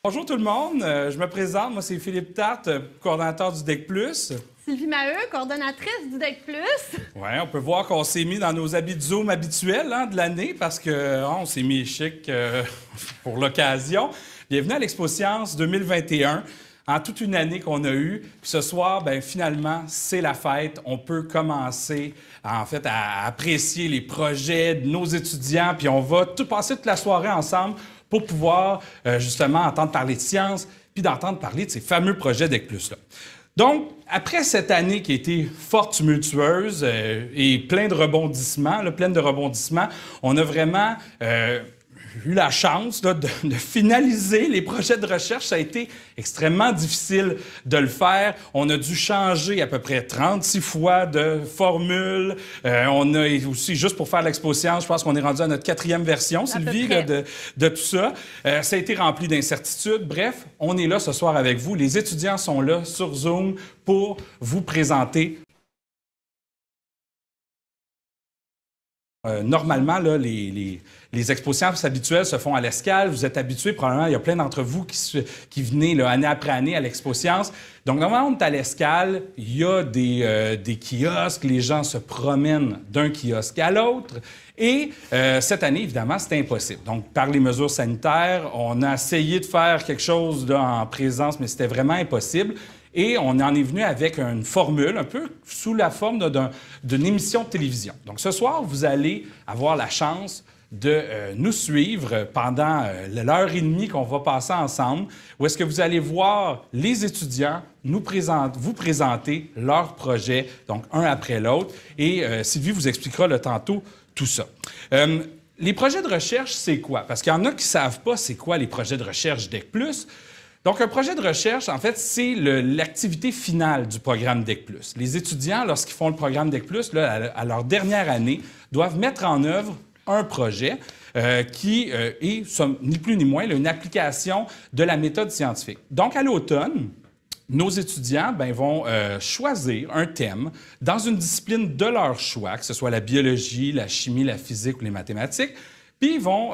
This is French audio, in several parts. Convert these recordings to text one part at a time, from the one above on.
Bonjour tout le monde, je me présente, moi c'est Philippe Tarte, coordonnateur du DEC+. Sylvie Maheu, coordonnatrice du DEC+. Oui, on peut voir qu'on s'est mis dans nos habits de Zoom habituels de l'année parce qu'on s'est mis chic pour l'occasion. Bienvenue à l'Expo Science 2021. En toute une année qu'on a eue. Puis ce soir, bien, finalement, c'est la fête. On peut commencer, en fait, à apprécier les projets de nos étudiants. Puis on va passer toute la soirée ensemble pour pouvoir, justement, entendre parler de science puis d'entendre parler de ces fameux projets DEC+-là. Donc, après cette année qui a été fort tumultueuse et pleine de rebondissements, on a vraiment eu la chance de finaliser les projets de recherche. Ça a été extrêmement difficile de le faire. On a dû changer à peu près 36 fois de formule. On a aussi, juste pour faire l'Expo Science, je pense qu'on est rendu à notre 4e version, Sylvie, là, de tout ça. Ça a été rempli d'incertitudes. Bref, on est là ce soir avec vous. Les étudiants sont là sur Zoom pour vous présenter. Normalement, là, les expositions habituelles se font à l'Escale. Vous êtes habitués, probablement, il y a plein d'entre vous qui venez là, année après année à l'Expo Science. Donc, normalement, on est à l'Escale, il y a des kiosques, les gens se promènent d'un kiosque à l'autre. Et cette année, évidemment, c'était impossible. Donc, par les mesures sanitaires, on a essayé de faire quelque chose là, en présence, mais c'était vraiment impossible. Et on en est venu avec une formule un peu sous la forme d'une émission de télévision. Donc, ce soir, vous allez avoir la chance de nous suivre pendant l'heure et demie qu'on va passer ensemble, où est-ce que vous allez voir les étudiants vous présenter leurs projets, donc un après l'autre. Et Sylvie vous expliquera tantôt tout ça. Les projets de recherche, c'est quoi? Parce qu'il y en a qui ne savent pas c'est quoi les projets de recherche DEC+. Donc, un projet de recherche, en fait, c'est l'activité finale du programme DEC+. Les étudiants, lorsqu'ils font le programme DEC+, là, à leur dernière année, doivent mettre en œuvre un projet qui est, ni plus ni moins, une application de la méthode scientifique. Donc, à l'automne, nos étudiants vont choisir un thème dans une discipline de leur choix, que ce soit la biologie, la chimie, la physique ou les mathématiques, puis ils vont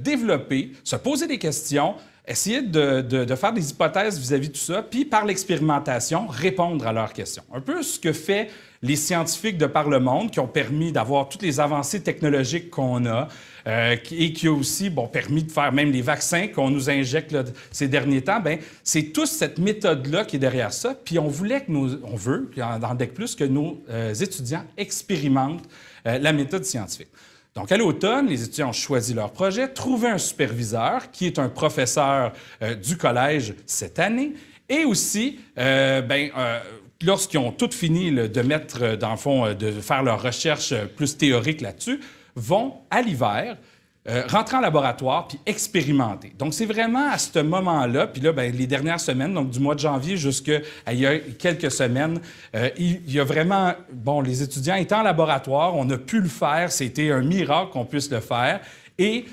développer, se poser des questions, essayer de faire des hypothèses vis-à-vis de tout ça, puis par l'expérimentation, répondre à leurs questions. Un peu ce que fait les scientifiques de par le monde qui ont permis d'avoir toutes les avancées technologiques qu'on a et qui a aussi permis de faire même les vaccins qu'on nous injecte là, ces derniers temps. C'est toute cette méthode-là qui est derrière ça. Puis on veut dans le DEC+, que nos étudiants expérimentent la méthode scientifique. Donc, à l'automne, les étudiants ont choisi leur projet, trouvé un superviseur qui est un professeur du collège cette année, et aussi, lorsqu'ils ont tout fini de mettre, dans le fond, de faire leur recherche plus théorique là-dessus, vont, à l'hiver, rentrer en laboratoire puis expérimenter. Donc, c'est vraiment à ce moment-là, puis là, les dernières semaines, donc du mois de janvier jusqu'à il y a quelques semaines, il y a vraiment, les étudiants étaient en laboratoire, on a pu le faire, c'était un miracle qu'on puisse le faire, et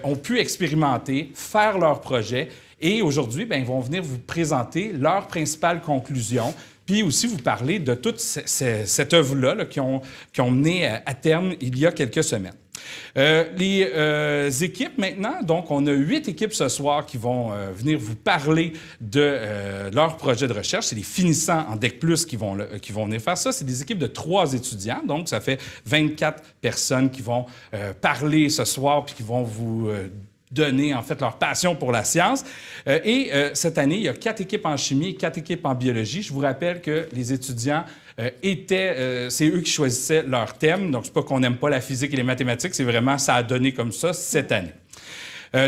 ont pu expérimenter, faire leur projet, et aujourd'hui, ils vont venir vous présenter leurs principales conclusions, puis aussi vous parler de toute cette œuvre-là qui ont mené à terme il y a quelques semaines. Les équipes maintenant, donc on a 8 équipes ce soir qui vont venir vous parler de leur projet de recherche. C'est les finissants en DEC+, qui vont venir faire ça. C'est des équipes de 3 étudiants, donc ça fait 24 personnes qui vont parler ce soir puis qui vont vous donner, en fait, leur passion pour la science. Cette année, il y a 4 équipes en chimie et 4 équipes en biologie. Je vous rappelle que les étudiants c'est eux qui choisissaient leur thème. Donc, c'est pas qu'on n'aime pas la physique et les mathématiques, c'est vraiment, ça a donné comme ça cette année.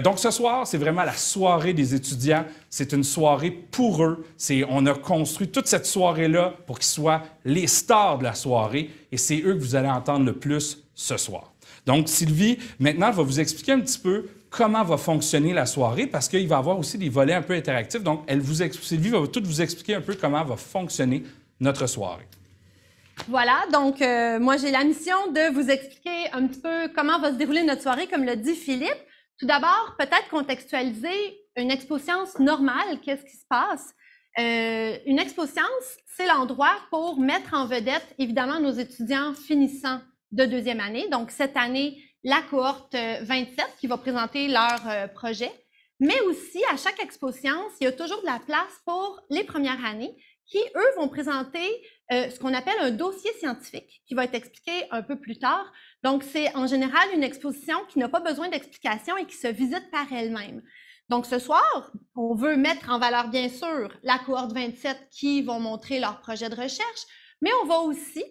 Donc, ce soir, c'est vraiment la soirée des étudiants. C'est une soirée pour eux. On a construit toute cette soirée-là pour qu'ils soient les stars de la soirée. Et c'est eux que vous allez entendre le plus ce soir. Donc, Sylvie, maintenant, va vous expliquer un petit peu comment va fonctionner la soirée, parce qu'il va y avoir aussi des volets un peu interactifs. Donc, Sylvie va tout vous expliquer un peu comment va fonctionner notre soirée. Voilà, donc moi, j'ai la mission de vous expliquer un petit peu comment va se dérouler notre soirée, comme l'a dit Philippe. Tout d'abord, peut-être contextualiser une expo science normale, qu'est-ce qui se passe? Une expo science, c'est l'endroit pour mettre en vedette, évidemment, nos étudiants finissants de 2e année. Donc, cette année, la cohorte 27 qui va présenter leur projet. Mais aussi, à chaque expo-science, il y a toujours de la place pour les premières années qui, eux, vont présenter ce qu'on appelle un dossier scientifique qui va être expliqué un peu plus tard. Donc, c'est en général une exposition qui n'a pas besoin d'explication et qui se visite par elle-même. Donc, ce soir, on veut mettre en valeur, bien sûr, la cohorte 27 qui vont montrer leur projet de recherche, mais on va aussi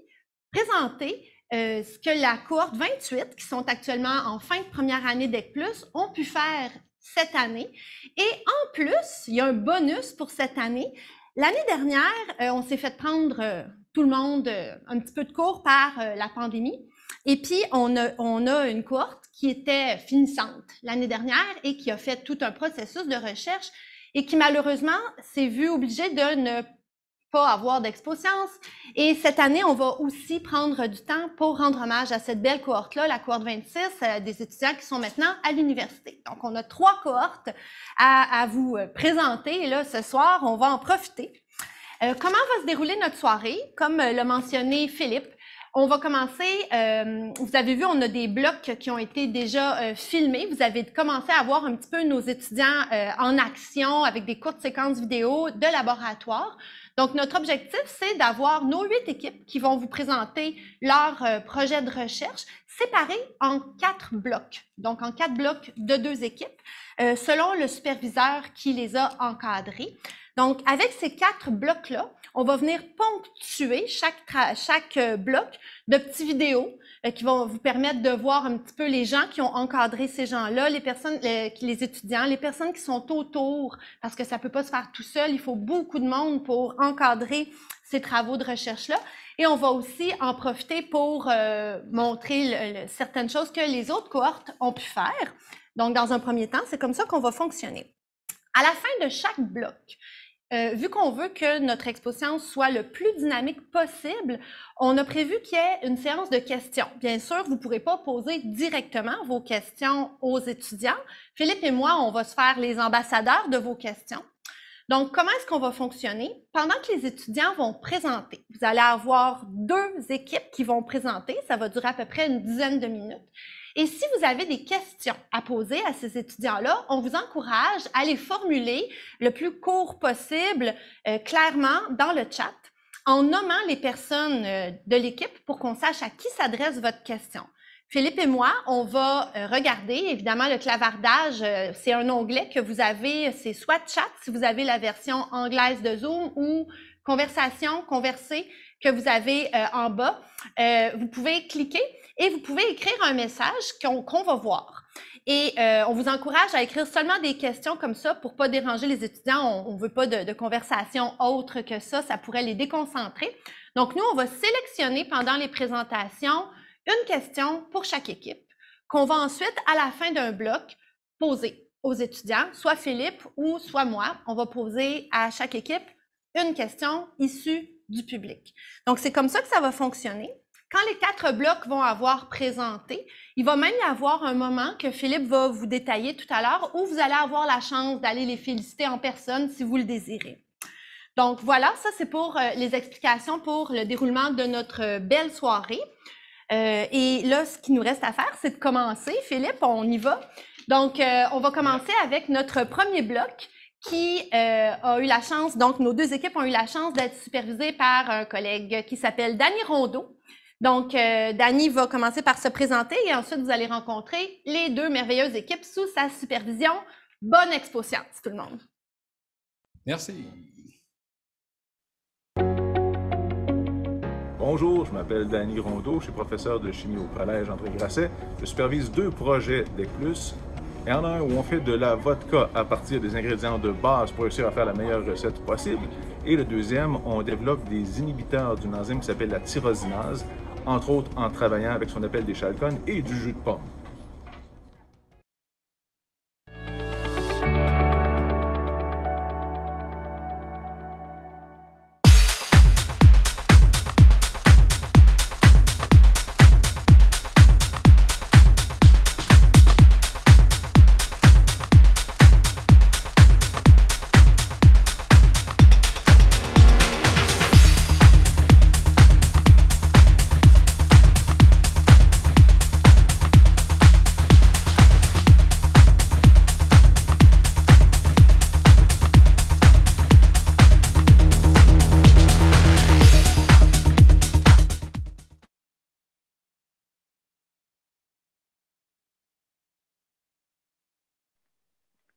présenter ce que la cohorte 28, qui sont actuellement en fin de première année DEC+, ont pu faire cette année. Et en plus, il y a un bonus pour cette année. L'année dernière, on s'est fait prendre tout le monde un petit peu de cours par la pandémie. Et puis, on a une cohorte qui était finissante l'année dernière et qui a fait tout un processus de recherche et qui, malheureusement, s'est vue obligée de ne pas avoir d'expo-science. Et cette année, on va aussi prendre du temps pour rendre hommage à cette belle cohorte-là, la cohorte 26, des étudiants qui sont maintenant à l'université. Donc, on a 3 cohortes à vous présenter. Et là, ce soir, on va en profiter. Comment va se dérouler notre soirée? Comme l'a mentionné Philippe, on va commencer, vous avez vu, on a des blocs qui ont été déjà filmés. Vous avez commencé à voir un petit peu nos étudiants en action avec des courtes séquences vidéo de laboratoire. Donc, notre objectif, c'est d'avoir nos 8 équipes qui vont vous présenter leur projet de recherche séparés en 4 blocs. Donc, en 4 blocs de 2 équipes, selon le superviseur qui les a encadrés. Donc, avec ces 4 blocs-là, on va venir ponctuer chaque bloc de petites vidéos qui vont vous permettre de voir un petit peu les gens qui ont encadré ces gens-là, les personnes, les étudiants, les personnes qui sont autour, parce que ça ne peut pas se faire tout seul, il faut beaucoup de monde pour encadrer ces travaux de recherche-là. Et on va aussi en profiter pour montrer certaines choses que les autres cohortes ont pu faire. Donc, dans un premier temps, c'est comme ça qu'on va fonctionner. À la fin de chaque bloc, vu qu'on veut que notre expo-science soit le plus dynamique possible, on a prévu qu'il y ait une séance de questions. Bien sûr, vous ne pourrez pas poser directement vos questions aux étudiants. Philippe et moi, on va se faire les ambassadeurs de vos questions. Donc, comment est-ce qu'on va fonctionner? Pendant que les étudiants vont présenter, vous allez avoir 2 équipes qui vont présenter. Ça va durer à peu près une dizaine de minutes. Et si vous avez des questions à poser à ces étudiants-là, on vous encourage à les formuler le plus court possible, clairement, dans le chat, en nommant les personnes de l'équipe pour qu'on sache à qui s'adresse votre question. Philippe et moi, on va regarder, évidemment, le clavardage, c'est un onglet que vous avez, c'est soit chat, si vous avez la version anglaise de Zoom, ou conversation, converser, que vous avez en bas. Vous pouvez cliquer et vous pouvez écrire un message qu'on va voir. Et on vous encourage à écrire seulement des questions comme ça pour ne pas déranger les étudiants. On ne veut pas de conversation autre que ça pourrait les déconcentrer. Donc, nous, on va sélectionner pendant les présentations une question pour chaque équipe qu'on va ensuite, à la fin d'un bloc, poser aux étudiants, soit Philippe ou soit moi. On va poser à chaque équipe une question issue du public. Donc, c'est comme ça que ça va fonctionner. Quand les 4 blocs vont avoir présenté, il va même y avoir un moment que Philippe va vous détailler tout à l'heure où vous allez avoir la chance d'aller les féliciter en personne si vous le désirez. Donc, voilà, ça c'est pour les explications pour le déroulement de notre belle soirée. Et là, ce qui nous reste à faire, c'est de commencer. Philippe, on y va. Donc, on va commencer avec notre premier bloc qui a eu la chance, donc nos 2 équipes ont eu la chance d'être supervisées par un collègue qui s'appelle Danny Rondeau. Donc, Danny va commencer par se présenter et ensuite, vous allez rencontrer les 2 merveilleuses équipes sous sa supervision. Bonne expo-science, tout le monde. Merci. Bonjour, je m'appelle Danny Rondeau, je suis professeur de chimie au Collège André Grasset. Je supervise 2 projets DEC+. Il y en a un où on fait de la vodka à partir des ingrédients de base pour réussir à faire la meilleure recette possible. Et le deuxième, on développe des inhibiteurs d'une enzyme qui s'appelle la tyrosinase, entre autres en travaillant avec ce qu'on appelle des chalcones et du jus de pomme.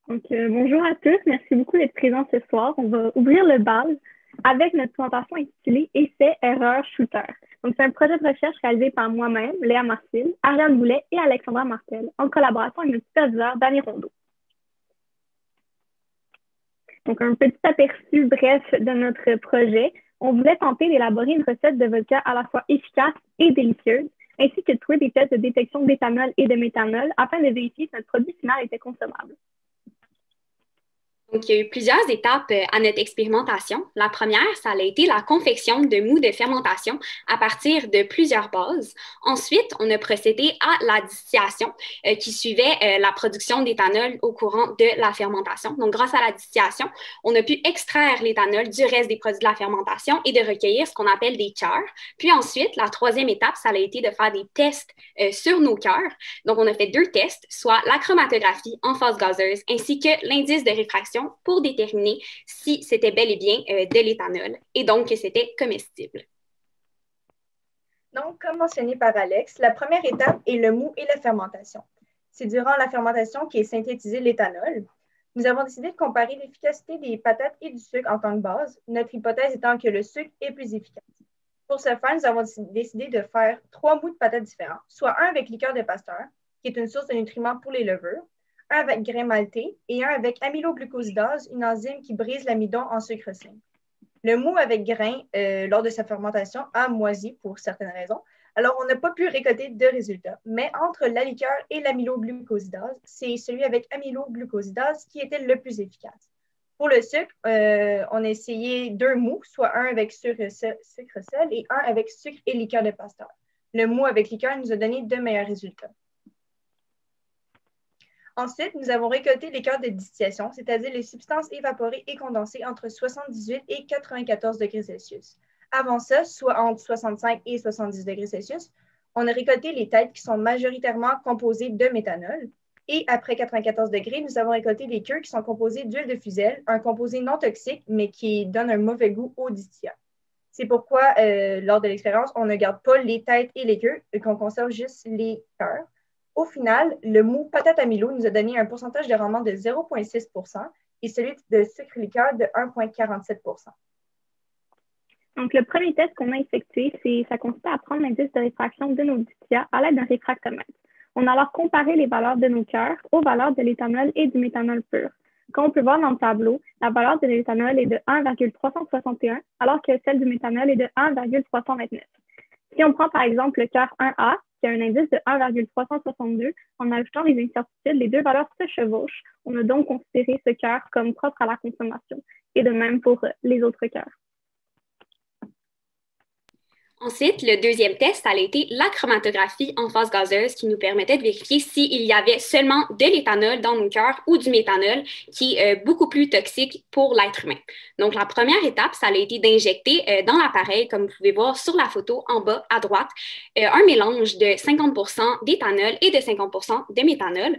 Bonjour à tous, merci beaucoup d'être présents ce soir. On va ouvrir le bal avec notre présentation intitulée Essai, erreur, shooter. Donc, c'est un projet de recherche réalisé par moi-même, Léa Marcille, Ariane Boulet et Alexandra Martel, en collaboration avec notre superviseur, Dany Rondeau. Donc, un petit aperçu bref de notre projet. On voulait tenter d'élaborer une recette de vodka à la fois efficace et délicieuse, ainsi que de trouver des tests de détection d'éthanol et de méthanol afin de vérifier si notre produit final était consommable. Donc, il y a eu plusieurs étapes à notre expérimentation. La première, ça a été la confection de mou de fermentation à partir de plusieurs bases. Ensuite, on a procédé à la distillation qui suivait la production d'éthanol au courant de la fermentation. Donc, grâce à la distillation, on a pu extraire l'éthanol du reste des produits de la fermentation et de recueillir ce qu'on appelle des cœurs. Puis ensuite, la troisième étape, ça a été de faire des tests sur nos cœurs. Donc, on a fait 2 tests, soit la chromatographie en phase gazeuse ainsi que l'indice de réfraction pour déterminer si c'était bel et bien de l'éthanol et donc que c'était comestible. Donc, comme mentionné par Alex, la première étape est le mou et la fermentation. C'est durant la fermentation qu'est synthétisé l'éthanol. Nous avons décidé de comparer l'efficacité des patates et du sucre en tant que base, notre hypothèse étant que le sucre est plus efficace. Pour ce faire, nous avons décidé de faire 3 mous de patates différents, soit un avec liqueur de Pasteur, qui est une source de nutriments pour les levures, un avec grains maltés et un avec amyloglucosidase, une enzyme qui brise l'amidon en sucre simple. Le mou avec grains, lors de sa fermentation, a moisi pour certaines raisons. Alors, on n'a pas pu récolter de résultats. Mais entre la liqueur et l'amyloglucosidase, c'est celui avec amyloglucosidase qui était le plus efficace. Pour le sucre, on a essayé 2 mous, soit un avec sucre seul et un avec sucre et liqueur de Pasteur. Le mou avec liqueur nous a donné de meilleurs résultats. Ensuite, nous avons récolté les cœurs de distillation, c'est-à-dire les substances évaporées et condensées entre 78 et 94 degrés Celsius. Avant ça, soit entre 65 et 70 degrés Celsius, on a récolté les têtes qui sont majoritairement composées de méthanol. Et après 94 degrés, nous avons récolté les queues qui sont composées d'huile de fusel, un composé non toxique, mais qui donne un mauvais goût au distillat. C'est pourquoi, lors de l'expérience, on ne garde pas les têtes et les queues et qu'on conserve juste les cœurs. Au final, le mou patate amylo nous a donné un pourcentage de rendement de 0,6 % et celui de sucre liqueur de 1,47 %. Donc, le premier test qu'on a effectué, ça consistait à prendre l'indice de réfraction de nos distillats à l'aide d'un réfractomètre. On a alors comparé les valeurs de nos cœurs aux valeurs de l'éthanol et du méthanol pur. Comme on peut voir dans le tableau, la valeur de l'éthanol est de 1,361 alors que celle du méthanol est de 1,329. Si on prend par exemple le cœur 1A, qui a un indice de 1,362, en ajoutant les incertitudes, les 2 valeurs se chevauchent. On a donc considéré ce cœur comme propre à la consommation, et de même pour les autres cœurs. Ensuite, le deuxième test, ça a été la chromatographie en phase gazeuse qui nous permettait de vérifier s'il y avait seulement de l'éthanol dans nos cœurs ou du méthanol qui est beaucoup plus toxique pour l'être humain. Donc, la première étape, ça a été d'injecter dans l'appareil, comme vous pouvez voir sur la photo en bas à droite, un mélange de 50% d'éthanol et de 50% de méthanol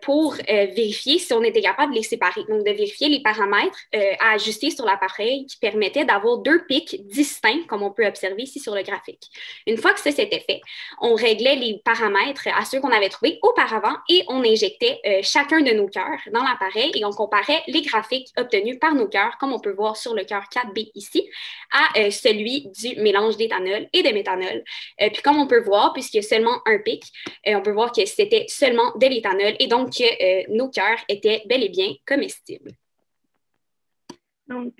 pour vérifier si on était capable de les séparer. Donc, de vérifier les paramètres à ajuster sur l'appareil qui permettaient d'avoir 2 pics distincts, comme on peut observer ici sur le graphique. Une fois que ça s'était fait, on réglait les paramètres à ceux qu'on avait trouvés auparavant et on injectait chacun de nos cœurs dans l'appareil et on comparait les graphiques obtenus par nos cœurs, comme on peut voir sur le cœur 4B ici, à celui du mélange d'éthanol et de méthanol. Puis comme on peut voir, puisqu'il y a seulement un pic, on peut voir que c'était seulement de l'éthanol et donc que nos cœurs étaient bel et bien comestibles. Donc,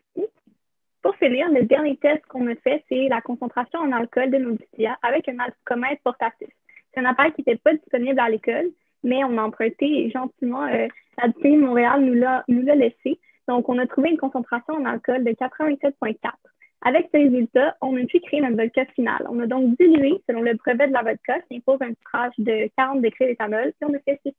pour finir, le dernier test qu'on a fait, c'est la concentration en alcool de nos distillats avec un alcomètre portatif. C'est un appareil qui n'était pas disponible à l'école, mais on a emprunté et gentiment, la DPI Montréal nous l'a laissé. Donc, on a trouvé une concentration en alcool de 87,4. Avec ce résultat, on a pu créer notre vodka finale. On a donc dilué, selon le brevet de la vodka, qui impose un titrage de 40 degrés d'éthanol, et on a fait ceci.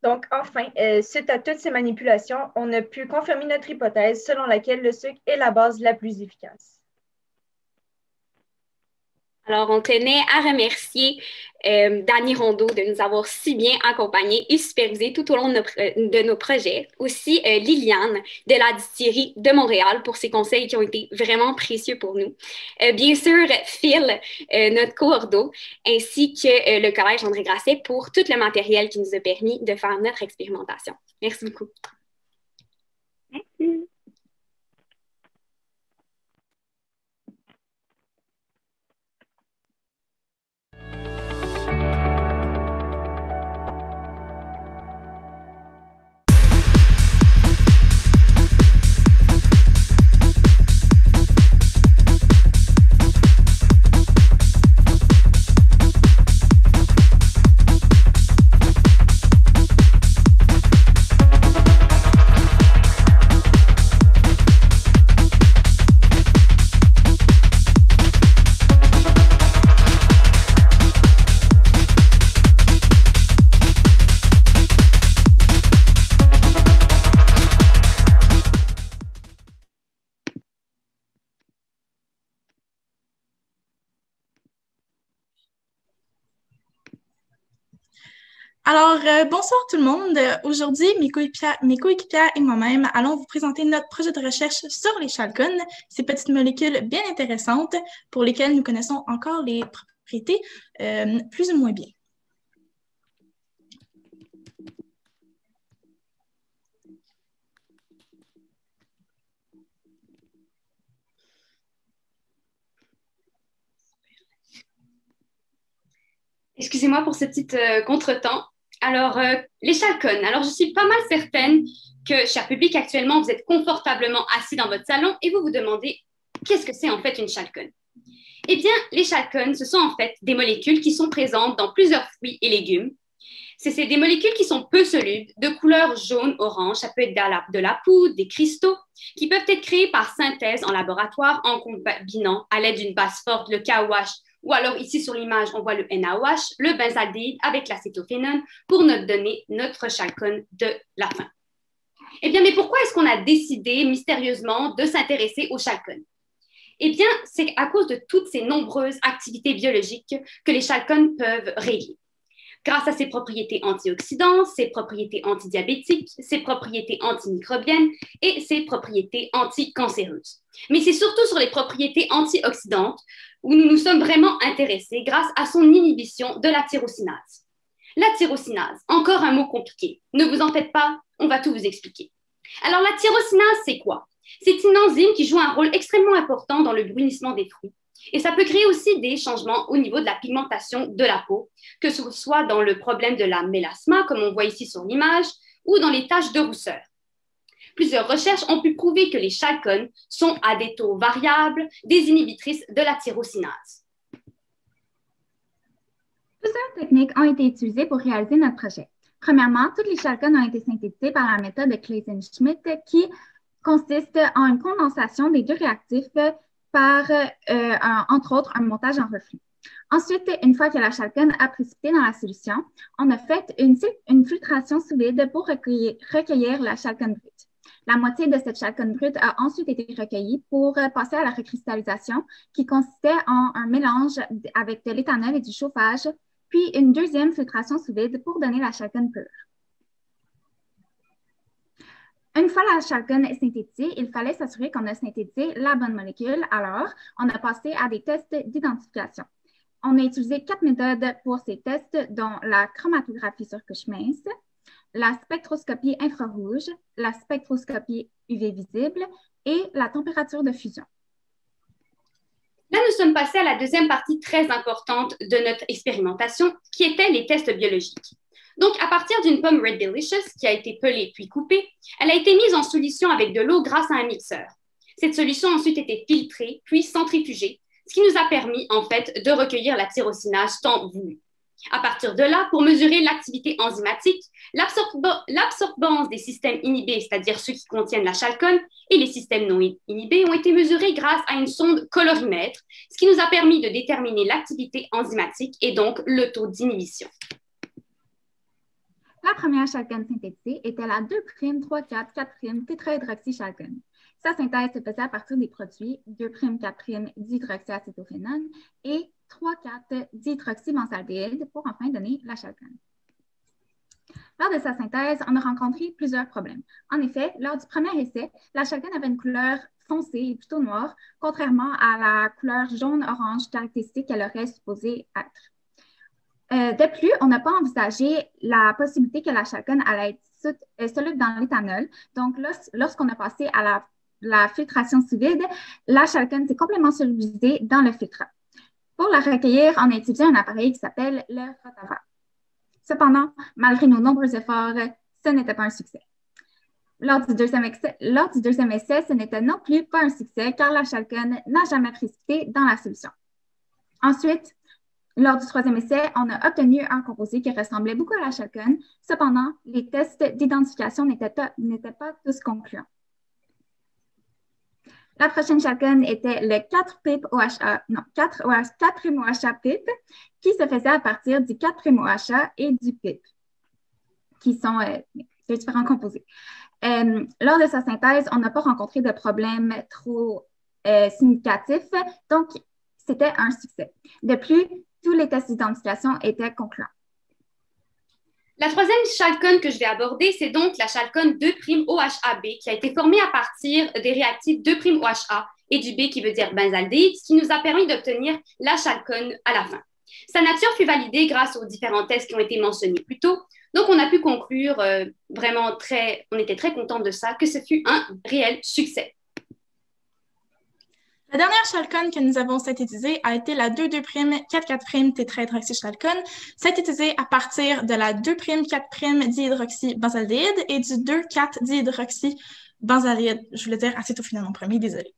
Donc, enfin, suite à toutes ces manipulations, on a pu confirmer notre hypothèse selon laquelle le sucre est la base la plus efficace. Alors, on tenait à remercier Dany Rondeau de nous avoir si bien accompagnés et supervisés tout au long de nos projets. Aussi, Liliane de la distillerie de Montréal pour ses conseils qui ont été vraiment précieux pour nous. Bien sûr, Phil, notre coordo, ainsi que le Collège André Grasset pour tout le matériel qui nous a permis de faire notre expérimentation. Merci beaucoup. Merci. Alors, bonsoir tout le monde. Aujourd'hui, mes coéquipières et moi-même allons vous présenter notre projet de recherche sur les chalcones, ces petites molécules bien intéressantes pour lesquelles nous connaissons encore les propriétés plus ou moins bien. Excusez-moi pour ce petit contretemps. Alors, les chalcones. Alors, je suis pas mal certaine que, cher public, actuellement, vous êtes confortablement assis dans votre salon et vous vous demandez qu'est-ce que c'est en fait une chalcone? Eh bien, les chalcones, ce sont en fait des molécules qui sont présentes dans plusieurs fruits et légumes. C'est des molécules qui sont peu solubles, de couleur jaune-orange. Ça peut être de la poudre, des cristaux, qui peuvent être créés par synthèse en laboratoire en combinant à l'aide d'une base forte le KOH, ou alors ici sur l'image, on voit le NaOH, le benzaldéhyde avec l'acétophénone pour nous donner notre chalcone de la fin. Eh bien, mais pourquoi est-ce qu'on a décidé mystérieusement de s'intéresser aux chalcones? Eh bien, c'est à cause de toutes ces nombreuses activités biologiques que les chalcones peuvent régler. Grâce à ses propriétés antioxydantes, ses propriétés antidiabétiques, ses propriétés antimicrobiennes et ses propriétés anticancéreuses. Mais c'est surtout sur les propriétés antioxydantes où nous nous sommes vraiment intéressés grâce à son inhibition de la tyrosinase. La tyrosinase, encore un mot compliqué. Ne vous en faites pas, on va tout vous expliquer. Alors, la tyrosinase, c'est quoi? C'est une enzyme qui joue un rôle extrêmement important dans le brunissement des fruits. Et ça peut créer aussi des changements au niveau de la pigmentation de la peau, que ce soit dans le problème de la mélasma, comme on voit ici sur l'image, ou dans les taches de rousseur. Plusieurs recherches ont pu prouver que les chalcones sont à des taux variables des inhibitrices de la tyrosinase. Plusieurs techniques ont été utilisées pour réaliser notre projet. Premièrement, toutes les chalcones ont été synthétisées par la méthode de Claisen-Schmidt qui consiste en une condensation des deux réactifs par, entre autres, un montage en reflux. Ensuite, une fois que la chalcone a précipité dans la solution, on a fait une filtration sous vide pour recueillir la chalcone brute. La moitié de cette chalcone brute a ensuite été recueillie pour passer à la recristallisation qui consistait en un mélange avec de l'éthanol et du chauffage, puis une deuxième filtration sous vide pour donner la chalcone pure. Une fois la chalcone synthétisée, il fallait s'assurer qu'on a synthétisé la bonne molécule. Alors, on a passé à des tests d'identification. On a utilisé 4 méthodes pour ces tests, dont la chromatographie sur couche mince, la spectroscopie infrarouge, la spectroscopie UV visible et la température de fusion. Là, nous sommes passés à la deuxième partie très importante de notre expérimentation, qui était les tests biologiques. Donc, à partir d'une pomme Red Delicious qui a été pelée puis coupée, elle a été mise en solution avec de l'eau grâce à un mixeur. Cette solution a ensuite été filtrée puis centrifugée, ce qui nous a permis, en fait, de recueillir la tyrosinase tant voulue. À partir de là, pour mesurer l'activité enzymatique, l'absorbance des systèmes inhibés, c'est-à-dire ceux qui contiennent la chalcone, et les systèmes non inhibés ont été mesurés grâce à une sonde colorimètre, ce qui nous a permis de déterminer l'activité enzymatique et donc le taux d'inhibition. La première chalcone synthétisée était la 2'3'4'4' tétrahydroxychalcone. Sa synthèse se faisait à partir des produits 2'4' dihydroxyacétophénone et 3,4-dihydroxybenzaldéhyde pour enfin donner la chalcone. Lors de sa synthèse, on a rencontré plusieurs problèmes. En effet, lors du premier essai, la chalcone avait une couleur foncée et plutôt noire, contrairement à la couleur jaune-orange caractéristique qu'elle aurait supposée être. De plus, on n'a pas envisagé la possibilité que la chalcone allait être soluble dans l'éthanol. Donc, lorsqu'on a passé à la filtration sous vide, la chalcone s'est complètement solubilisée dans le filtre. Pour la recueillir, on a utilisé un appareil qui s'appelle le Rotava. Cependant, malgré nos nombreux efforts, ce n'était pas un succès. Lors du deuxième essai, ce n'était non plus pas un succès car la chalcone n'a jamais précipité dans la solution. Ensuite, lors du troisième essai, on a obtenu un composé qui ressemblait beaucoup à la chalcone. Cependant, les tests d'identification n'étaient pas tous concluants. La prochaine chalcone était le 4'-OHA PIP, qui se faisait à partir du 4'-OHA et du PIP, qui sont de différents composés. Lors de sa synthèse, on n'a pas rencontré de problème trop significatif, donc c'était un succès. De plus, tous les tests d'identification étaient concluants. La troisième chalcone que je vais aborder, c'est donc la chalcone 2'-OHAB qui a été formée à partir des réactifs 2'-OHA et du B qui veut dire benzaldéhyde, ce qui nous a permis d'obtenir la chalcone à la fin. Sa nature fut validée grâce aux différents tests qui ont été mentionnés plus tôt, donc on a pu conclure on était très contents de ça, que ce fut un réel succès. La dernière chalcone que nous avons synthétisée a été la 2,2'-4,4' tétrahydroxychalcone, synthétisée à partir de la 2'-4' dihydroxybenzaldéhyde et du 2,4-dihydroxybenzaldéhyde. Je voulais dire acétophénone en premier, désolé.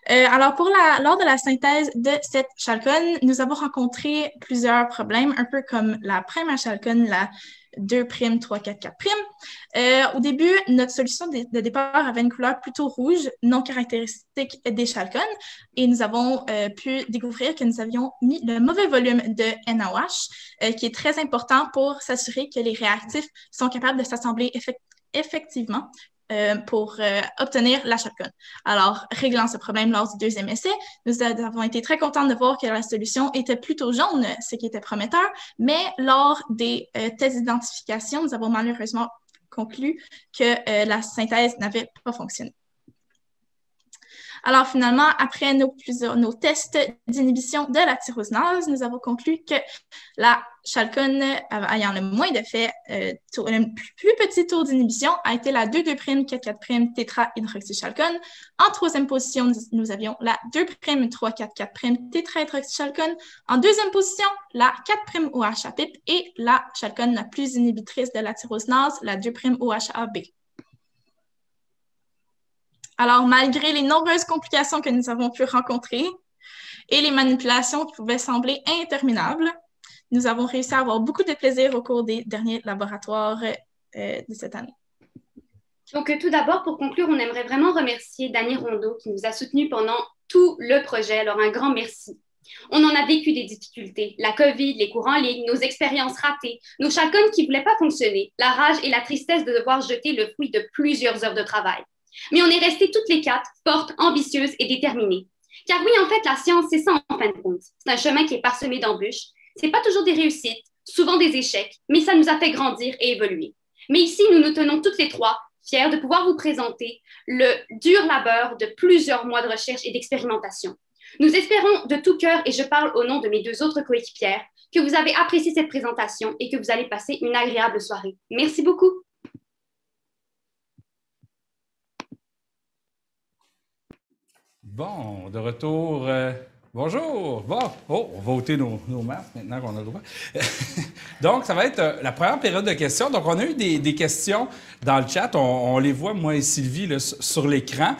Alors, lors de la synthèse de cette chalcone, nous avons rencontré plusieurs problèmes, un peu comme la première chalcone, la 2'-3,4,4'. Au début, notre solution de départ avait une couleur plutôt rouge, non caractéristique des chalcones, et nous avons pu découvrir que nous avions mis le mauvais volume de NaOH, qui est très important pour s'assurer que les réactifs sont capables de s'assembler effectivement pour obtenir la chalcone. Alors, réglant ce problème lors du deuxième essai, nous avons été très contents de voir que la solution était plutôt jaune, ce qui était prometteur, mais lors des tests d'identification, nous avons malheureusement conclu que la synthèse n'avait pas fonctionné. Alors, finalement, après nos tests d'inhibition de la tyrosinase, nous avons conclu que la chalcone ayant le moins d'effet, le plus petit taux d'inhibition a été la 2,2'-4,4' tétrahydroxychalcone. En troisième position, nous avions la 2'-3,4,4' tétrahydroxychalcone. En deuxième position, la 4'-OHA PIP et la chalcone la plus inhibitrice de la tyrosinase, la 2'-OHA B. Alors, malgré les nombreuses complications que nous avons pu rencontrer et les manipulations qui pouvaient sembler interminables, nous avons réussi à avoir beaucoup de plaisir au cours des derniers laboratoires de cette année. Donc, tout d'abord, pour conclure, on aimerait vraiment remercier Dany Rondeau qui nous a soutenus pendant tout le projet. Alors, un grand merci. On en a vécu des difficultés, la COVID, les cours en ligne, nos expériences ratées, nos chalcones qui ne voulaient pas fonctionner, la rage et la tristesse de devoir jeter le fruit de plusieurs heures de travail. Mais on est restés toutes les quatre, fortes, ambitieuses et déterminées. Car oui, en fait, la science, c'est ça en fin de compte. C'est un chemin qui est parsemé d'embûches. C'est pas toujours des réussites, souvent des échecs, mais ça nous a fait grandir et évoluer. Mais ici, nous nous tenons toutes les trois, fiers de pouvoir vous présenter le dur labeur de plusieurs mois de recherche et d'expérimentation. Nous espérons de tout cœur, et je parle au nom de mes deux autres coéquipières, que vous avez apprécié cette présentation et que vous allez passer une agréable soirée. Merci beaucoup. Bon, de retour. Bonjour. Bon, on va ôter nos masques maintenant qu'on a le droit. Donc, ça va être la première période de questions. Donc, on a eu des questions dans le chat. On les voit, moi et Sylvie, là, sur l'écran.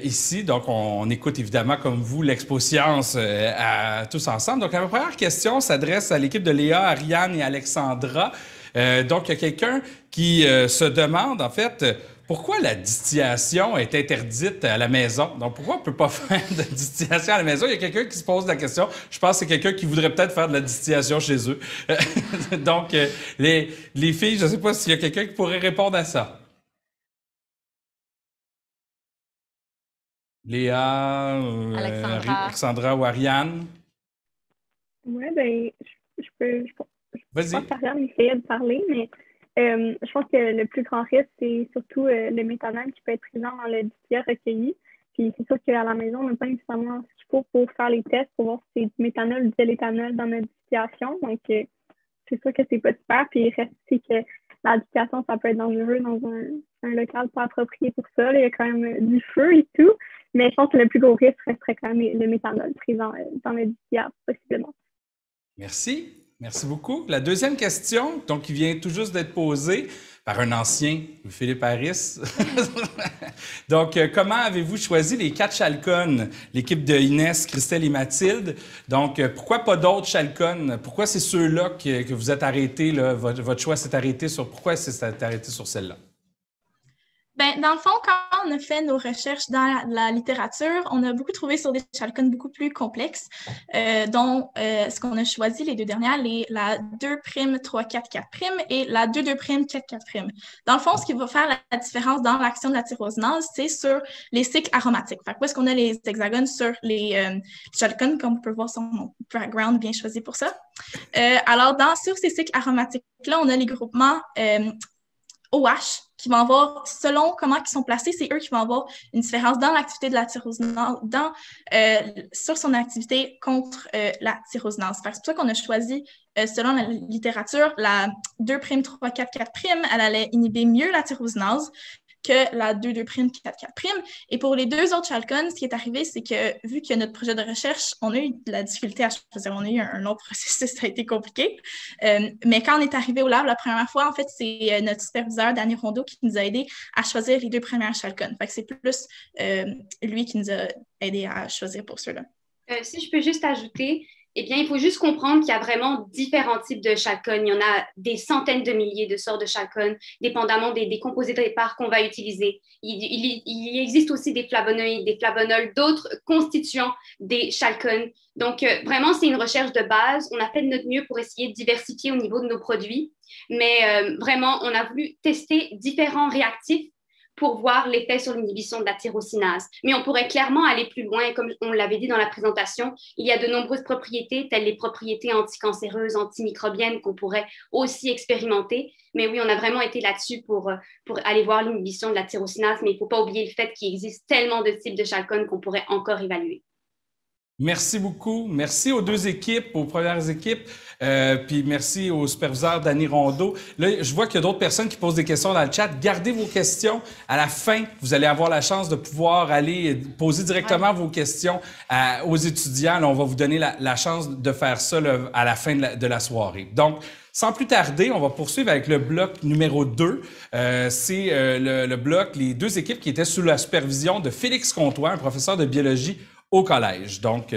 Ici, donc, on écoute évidemment, comme vous, l'Expo Science tous ensemble. Donc, la première question s'adresse à l'équipe de Léa, Ariane et Alexandra. Donc, il y a quelqu'un qui se demande, en fait, pourquoi la distillation est interdite à la maison? Donc, pourquoi on ne peut pas faire de distillation à la maison? Il y a quelqu'un qui se pose la question. Je pense que c'est quelqu'un qui voudrait peut-être faire de la distillation chez eux. Donc, les filles, je ne sais pas s'il y a quelqu'un qui pourrait répondre à ça. Léa, Alexandra ou Ariane? Oui, ben, je Vas-y. pense que Ariane essayait de parler, mais je pense que le plus grand risque, c'est surtout le méthanol qui peut être présent dans le DIA recueilli. Puis c'est sûr qu'à la maison, on n'a pas nécessairement ce qu'il faut pour faire les tests pour voir si c'est du méthanol ou de l'éthanol dans notre distillation. Donc, c'est sûr que c'est pas super. Puis il reste aussi que la distillation, ça peut être dangereux dans un local pas approprié pour ça. Là, il y a quand même du feu et tout. Mais je pense que le plus gros risque resterait quand même le méthanol présent dans le distillat, possiblement. Merci. Merci beaucoup. La deuxième question, donc, qui vient tout juste d'être posée par un ancien, Philippe Harris. Donc, comment avez-vous choisi les 4 chalcones, l'équipe de Inès, Christelle et Mathilde? Donc, pourquoi pas d'autres chalcones? Pourquoi c'est ceux-là que vous êtes arrêtés, là, votre choix s'est arrêté sur... Pourquoi c'est arrêté sur celle-là? Ben, dans le fond, quand on a fait nos recherches dans la littérature, on a beaucoup trouvé sur des chalcones beaucoup plus complexes, dont ce qu'on a choisi, les 2 dernières, la 2'344' et la 2'444'. Dans le fond, ce qui va faire la différence dans l'action de la tyrosinase, c'est sur les cycles aromatiques. Fait que où est-ce qu'on a les hexagones sur les chalcones, comme on peut voir sur mon background bien choisi pour ça. Alors, sur ces cycles aromatiques-là, on a les groupements OH, qui vont avoir, selon comment ils sont placés, c'est eux qui vont avoir une différence dans l'activité de la tyrosinase, sur son activité contre la tyrosinase. C'est pour ça qu'on a choisi, selon la littérature, la 2'344', elle allait inhiber mieux la tyrosinase que la 2'444'. Et pour les 2 autres chalcones, ce qui est arrivé, c'est que vu que notre projet de recherche, on a eu de la difficulté à choisir, on a eu un long processus, ça a été compliqué. Mais quand on est arrivé au lab la première fois, en fait, c'est notre superviseur, Danny Rondeau, qui nous a aidés à choisir les 2 premières chalcones. Fait que c'est plus lui qui nous a aidés à choisir pour ceux-là. Si je peux juste ajouter, eh bien, il faut juste comprendre qu'il y a vraiment différents types de chalcones. Il y en a des centaines de milliers de sortes de chalcones, dépendamment des composés de départ qu'on va utiliser. Il existe aussi des flavonoïdes, d'autres constituants des chalcones. Donc, vraiment, c'est une recherche de base. On a fait de notre mieux pour essayer de diversifier au niveau de nos produits. Mais vraiment, on a voulu tester différents réactifs pour voir l'effet sur l'inhibition de la tyrosinase. Mais on pourrait clairement aller plus loin. Comme on l'avait dit dans la présentation, il y a de nombreuses propriétés, telles les propriétés anticancéreuses, antimicrobiennes, qu'on pourrait aussi expérimenter. Mais oui, on a vraiment été là-dessus pour aller voir l'inhibition de la tyrosinase, mais il ne faut pas oublier le fait qu'il existe tellement de types de chalcones qu'on pourrait encore évaluer. Merci beaucoup. Merci aux 2 équipes, aux premières équipes. Puis merci au superviseur Danny Rondeau. Là, je vois qu'il y a d'autres personnes qui posent des questions dans le chat. Gardez vos questions. À la fin, vous allez avoir la chance de pouvoir aller poser directement vos questions aux étudiants. Là, on va vous donner la chance de faire ça là, à la fin de la soirée. Donc, sans plus tarder, on va poursuivre avec le bloc numéro 2. C'est le bloc, les 2 équipes qui étaient sous la supervision de Félix Comtois, un professeur de biologie au collège. Donc,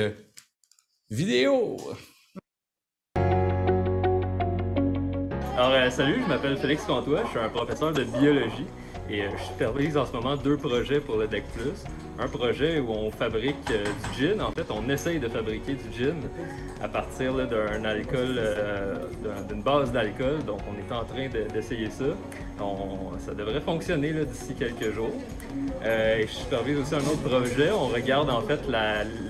vidéo! Alors, salut, je m'appelle Félix Comtois, je suis un professeur de biologie et je supervise en ce moment 2 projets pour le DEC+. Un projet où on fabrique du gin. En fait, on essaye de fabriquer du gin à partir d'un alcool, d'une base d'alcool. Donc, on est en train d'essayer ça. Ça devrait fonctionner d'ici quelques jours. Et je supervise aussi un autre projet. On regarde en fait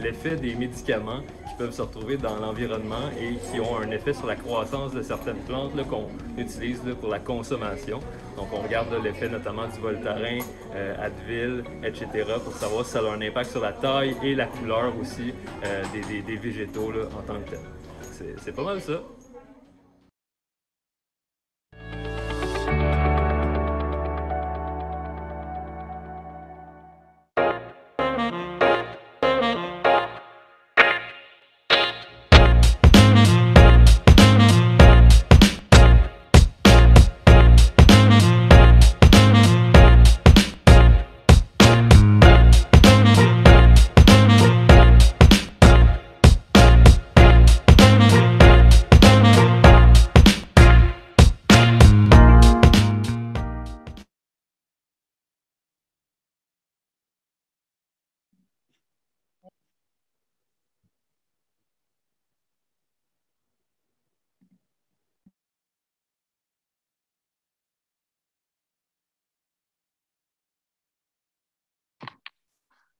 l'effet des médicaments qui peuvent se retrouver dans l'environnement et qui ont un effet sur la croissance de certaines plantes qu'on utilise pour la consommation. Donc, on regarde l'effet notamment du Voltaren, Advil, etc. pour savoir si ça a un impact sur la taille et la couleur aussi des végétaux en tant que tel. C'est pas mal ça.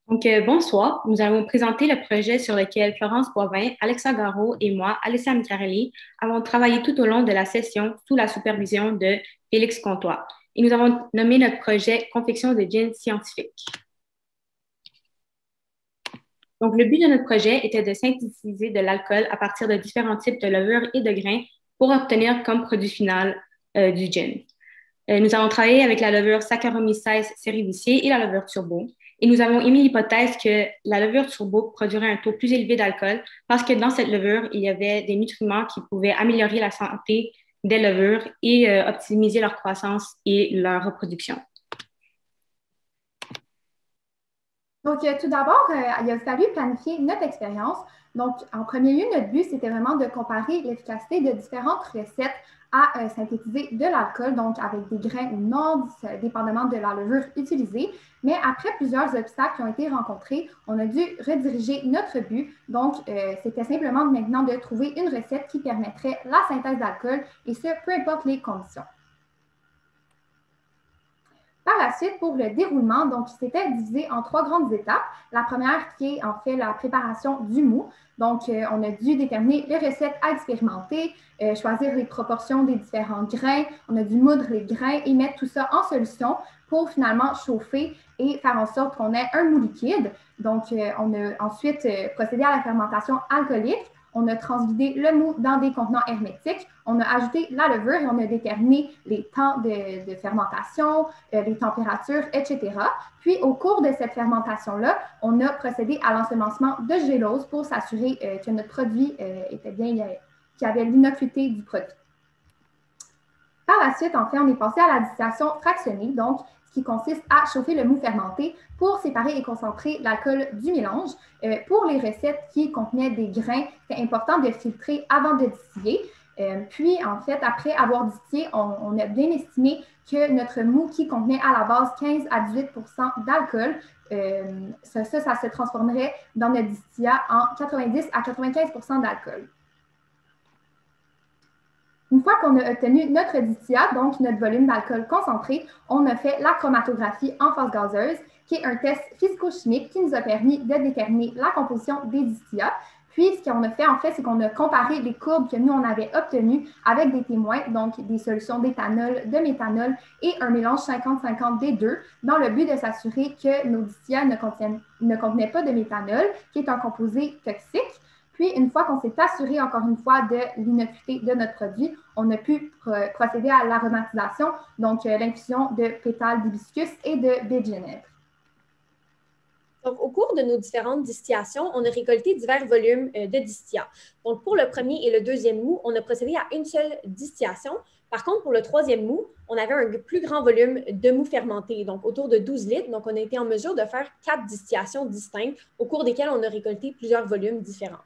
Donc, bonsoir. Nous allons présenter le projet sur lequel Florence Boivin, Alexa Garot et moi, Alessia Micarelli, avons travaillé tout au long de la session sous la supervision de Félix Comtois. Et nous avons nommé notre projet Confection de gin scientifique. Donc, le but de notre projet était de synthétiser de l'alcool à partir de différents types de levures et de grains pour obtenir comme produit final du gin. Nous avons travaillé avec la levure Saccharomyces cerevisiae et la levure turbo. Et nous avons émis l'hypothèse que la levure turbo produirait un taux plus élevé d'alcool parce que dans cette levure, il y avait des nutriments qui pouvaient améliorer la santé des levures et optimiser leur croissance et leur reproduction. Donc, tout d'abord, il a fallu planifier notre expérience. Donc, en premier lieu, notre but, c'était vraiment de comparer l'efficacité de différentes recettes à synthétiser de l'alcool, donc avec des grains ou non, dépendamment de la levure utilisée. Mais après plusieurs obstacles qui ont été rencontrés, on a dû rediriger notre but. Donc, c'était simplement maintenant de trouver une recette qui permettrait la synthèse d'alcool, et ce, peu importe les conditions. Par la suite, pour le déroulement, donc c'était divisé en 3 grandes étapes. La première qui est en fait la préparation du mou. Donc, on a dû déterminer les recettes à expérimenter, choisir les proportions des différents grains. On a dû moudre les grains et mettre tout ça en solution pour finalement chauffer et faire en sorte qu'on ait un mou liquide. Donc, on a ensuite procédé à la fermentation alcoolique. On a transvidé le mou dans des contenants hermétiques. On a ajouté la levure et on a déterminé les temps de fermentation, les températures, etc. Puis, au cours de cette fermentation-là, on a procédé à l'ensemencement de gélose pour s'assurer que notre produit était bien, qu'il y avait l'innocuité du produit. Par la suite, en fait, on est passé à la distillation fractionnée, donc ce qui consiste à chauffer le mou fermenté pour séparer et concentrer l'alcool du mélange. Pour les recettes qui contenaient des grains, c'est important de filtrer avant de distiller. Puis, en fait, après avoir distillé, on a bien estimé que notre mou qui contenait à la base 15 à 18 % d'alcool, ça se transformerait dans notre distillat en 90 à 95 % d'alcool. Une fois qu'on a obtenu notre distillat, donc notre volume d'alcool concentré, on a fait la chromatographie en phase gazeuse, qui est un test physico-chimique qui nous a permis de déterminer la composition des distillats. Puis, ce qu'on a fait, en fait, c'est qu'on a comparé les courbes que nous, on avait obtenues avec des témoins, donc des solutions d'éthanol, de méthanol et un mélange 50-50 des deux, dans le but de s'assurer que nos distillats ne contenaient pas de méthanol, qui est un composé toxique. Puis, une fois qu'on s'est assuré, encore une fois, de l'innocuité de notre produit, on a pu procéder à l'aromatisation, donc l'infusion de pétales d'hibiscus et de baie de Genève. Donc, au cours de nos différentes distillations, on a récolté divers volumes de distillats. Donc, pour le premier et le deuxième mou, on a procédé à une seule distillation. Par contre, pour le troisième mou, on avait un plus grand volume de mou fermenté, donc autour de 12 litres. Donc, on a été en mesure de faire 4 distillations distinctes au cours desquelles on a récolté plusieurs volumes différents.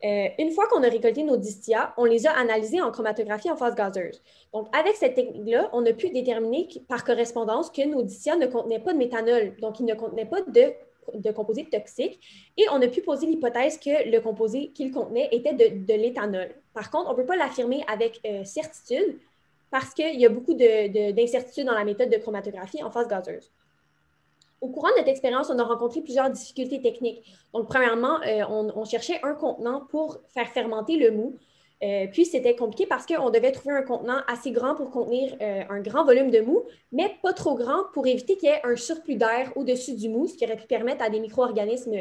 Une fois qu'on a récolté nos distillats, on les a analysés en chromatographie en phase gazeuse. Donc, avec cette technique-là, on a pu déterminer par correspondance que nos distillats ne contenaient pas de méthanol, donc ils ne contenaient pas de composés toxiques, et on a pu poser l'hypothèse que le composé qu'ils contenaient était de l'éthanol. Par contre, on ne peut pas l'affirmer avec certitude parce qu'il y a beaucoup d'incertitudes dans la méthode de chromatographie en phase gazeuse. Au courant de notre expérience, on a rencontré plusieurs difficultés techniques. Donc, premièrement, on cherchait un contenant pour faire fermenter le mou. Puis, c'était compliqué parce qu'on devait trouver un contenant assez grand pour contenir un grand volume de mou, mais pas trop grand pour éviter qu'il y ait un surplus d'air au-dessus du mou, ce qui aurait pu permettre à des micro-organismes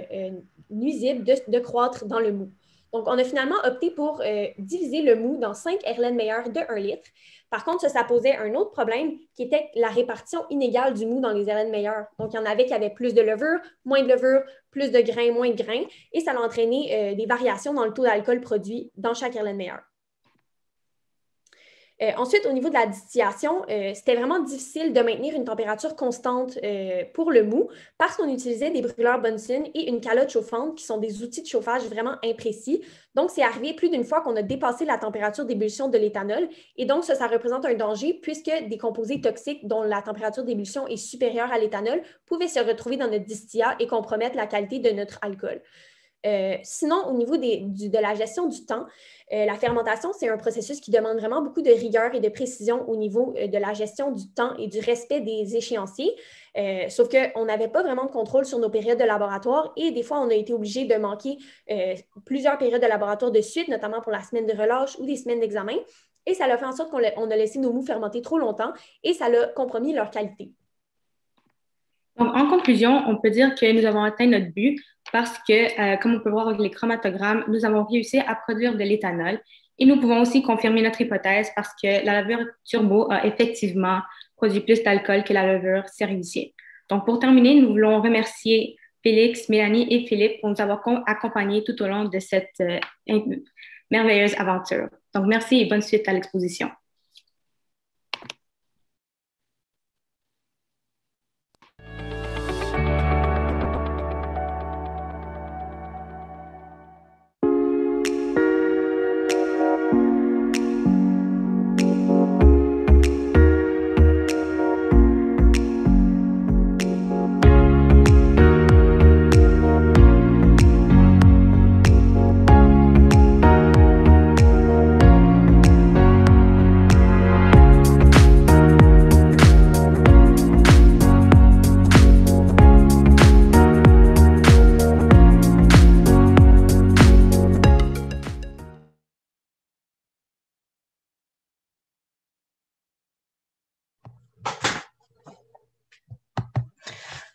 nuisibles de croître dans le mou. Donc, on a finalement opté pour diviser le mou dans 5 Erlenmeyer de 1 litre. Par contre, ça posait un autre problème qui était la répartition inégale du mou dans les Erlenmeyer. Donc, il y en avait qui avaient plus de levure, moins de levure, plus de grains, moins de grains, et ça a entraîné des variations dans le taux d'alcool produit dans chaque Erlenmeyer. Ensuite, au niveau de la distillation, c'était vraiment difficile de maintenir une température constante pour le mou parce qu'on utilisait des brûleurs Bunsen et une calotte chauffante qui sont des outils de chauffage vraiment imprécis. Donc, c'est arrivé plus d'une fois qu'on a dépassé la température d'ébullition de l'éthanol et donc ça représente un danger puisque des composés toxiques dont la température d'ébullition est supérieure à l'éthanol pouvaient se retrouver dans notre distillat et compromettre la qualité de notre alcool. Sinon, au niveau de la gestion du temps, la fermentation, c'est un processus qui demande vraiment beaucoup de rigueur et de précision au niveau de la gestion du temps et du respect des échéanciers. Sauf qu'on n'avait pas vraiment de contrôle sur nos périodes de laboratoire et des fois, on a été obligé de manquer plusieurs périodes de laboratoire de suite, notamment pour la semaine de relâche ou des semaines d'examen. Et ça a fait en sorte qu'on a laissé nos mous fermenter trop longtemps et ça a compromis leur qualité. Donc, en conclusion, on peut dire que nous avons atteint notre but parce que, comme on peut voir avec les chromatogrammes, nous avons réussi à produire de l'éthanol et nous pouvons aussi confirmer notre hypothèse parce que la levure turbo a effectivement produit plus d'alcool que la levure cerevisier. Donc, pour terminer, nous voulons remercier Félix, Mélanie et Philippe pour nous avoir accompagnés tout au long de cette merveilleuse aventure. Donc, merci et bonne suite à l'exposition.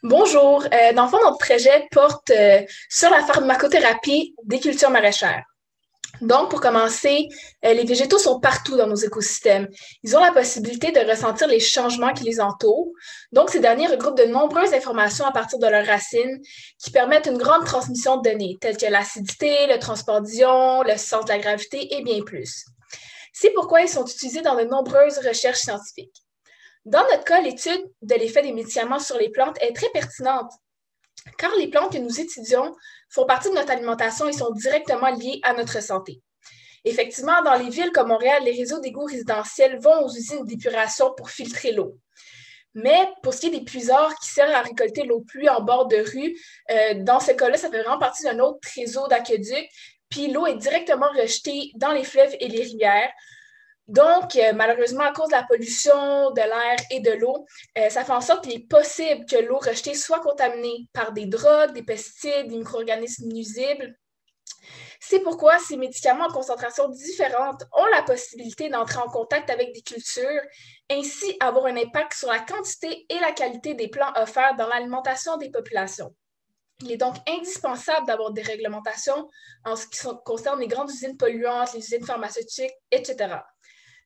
Bonjour. Dans le fond, notre projet porte sur la pharmacothérapie des cultures maraîchères. Donc, pour commencer, les végétaux sont partout dans nos écosystèmes. Ils ont la possibilité de ressentir les changements qui les entourent. Donc, ces derniers regroupent de nombreuses informations à partir de leurs racines qui permettent une grande transmission de données, telles que l'acidité, le transport d'ions, le sens de la gravité et bien plus. C'est pourquoi ils sont utilisés dans de nombreuses recherches scientifiques. Dans notre cas, l'étude de l'effet des médicaments sur les plantes est très pertinente, car les plantes que nous étudions font partie de notre alimentation et sont directement liées à notre santé. Effectivement, dans les villes comme Montréal, les réseaux d'égouts résidentiels vont aux usines d'épuration pour filtrer l'eau. Mais pour ce qui est des puiseurs qui servent à récolter l'eau de pluie en bord de rue, dans ce cas-là, ça fait vraiment partie d'un autre réseau d'aqueduc, puis l'eau est directement rejetée dans les fleuves et les rivières. Donc, malheureusement, à cause de la pollution de l'air et de l'eau, ça fait en sorte qu'il est possible que l'eau rejetée soit contaminée par des drogues, des pesticides, des micro-organismes nuisibles. C'est pourquoi ces médicaments en concentration différente ont la possibilité d'entrer en contact avec des cultures, ainsi avoir un impact sur la quantité et la qualité des plants offerts dans l'alimentation des populations. Il est donc indispensable d'avoir des réglementations en ce qui concerne les grandes usines polluantes, les usines pharmaceutiques, etc.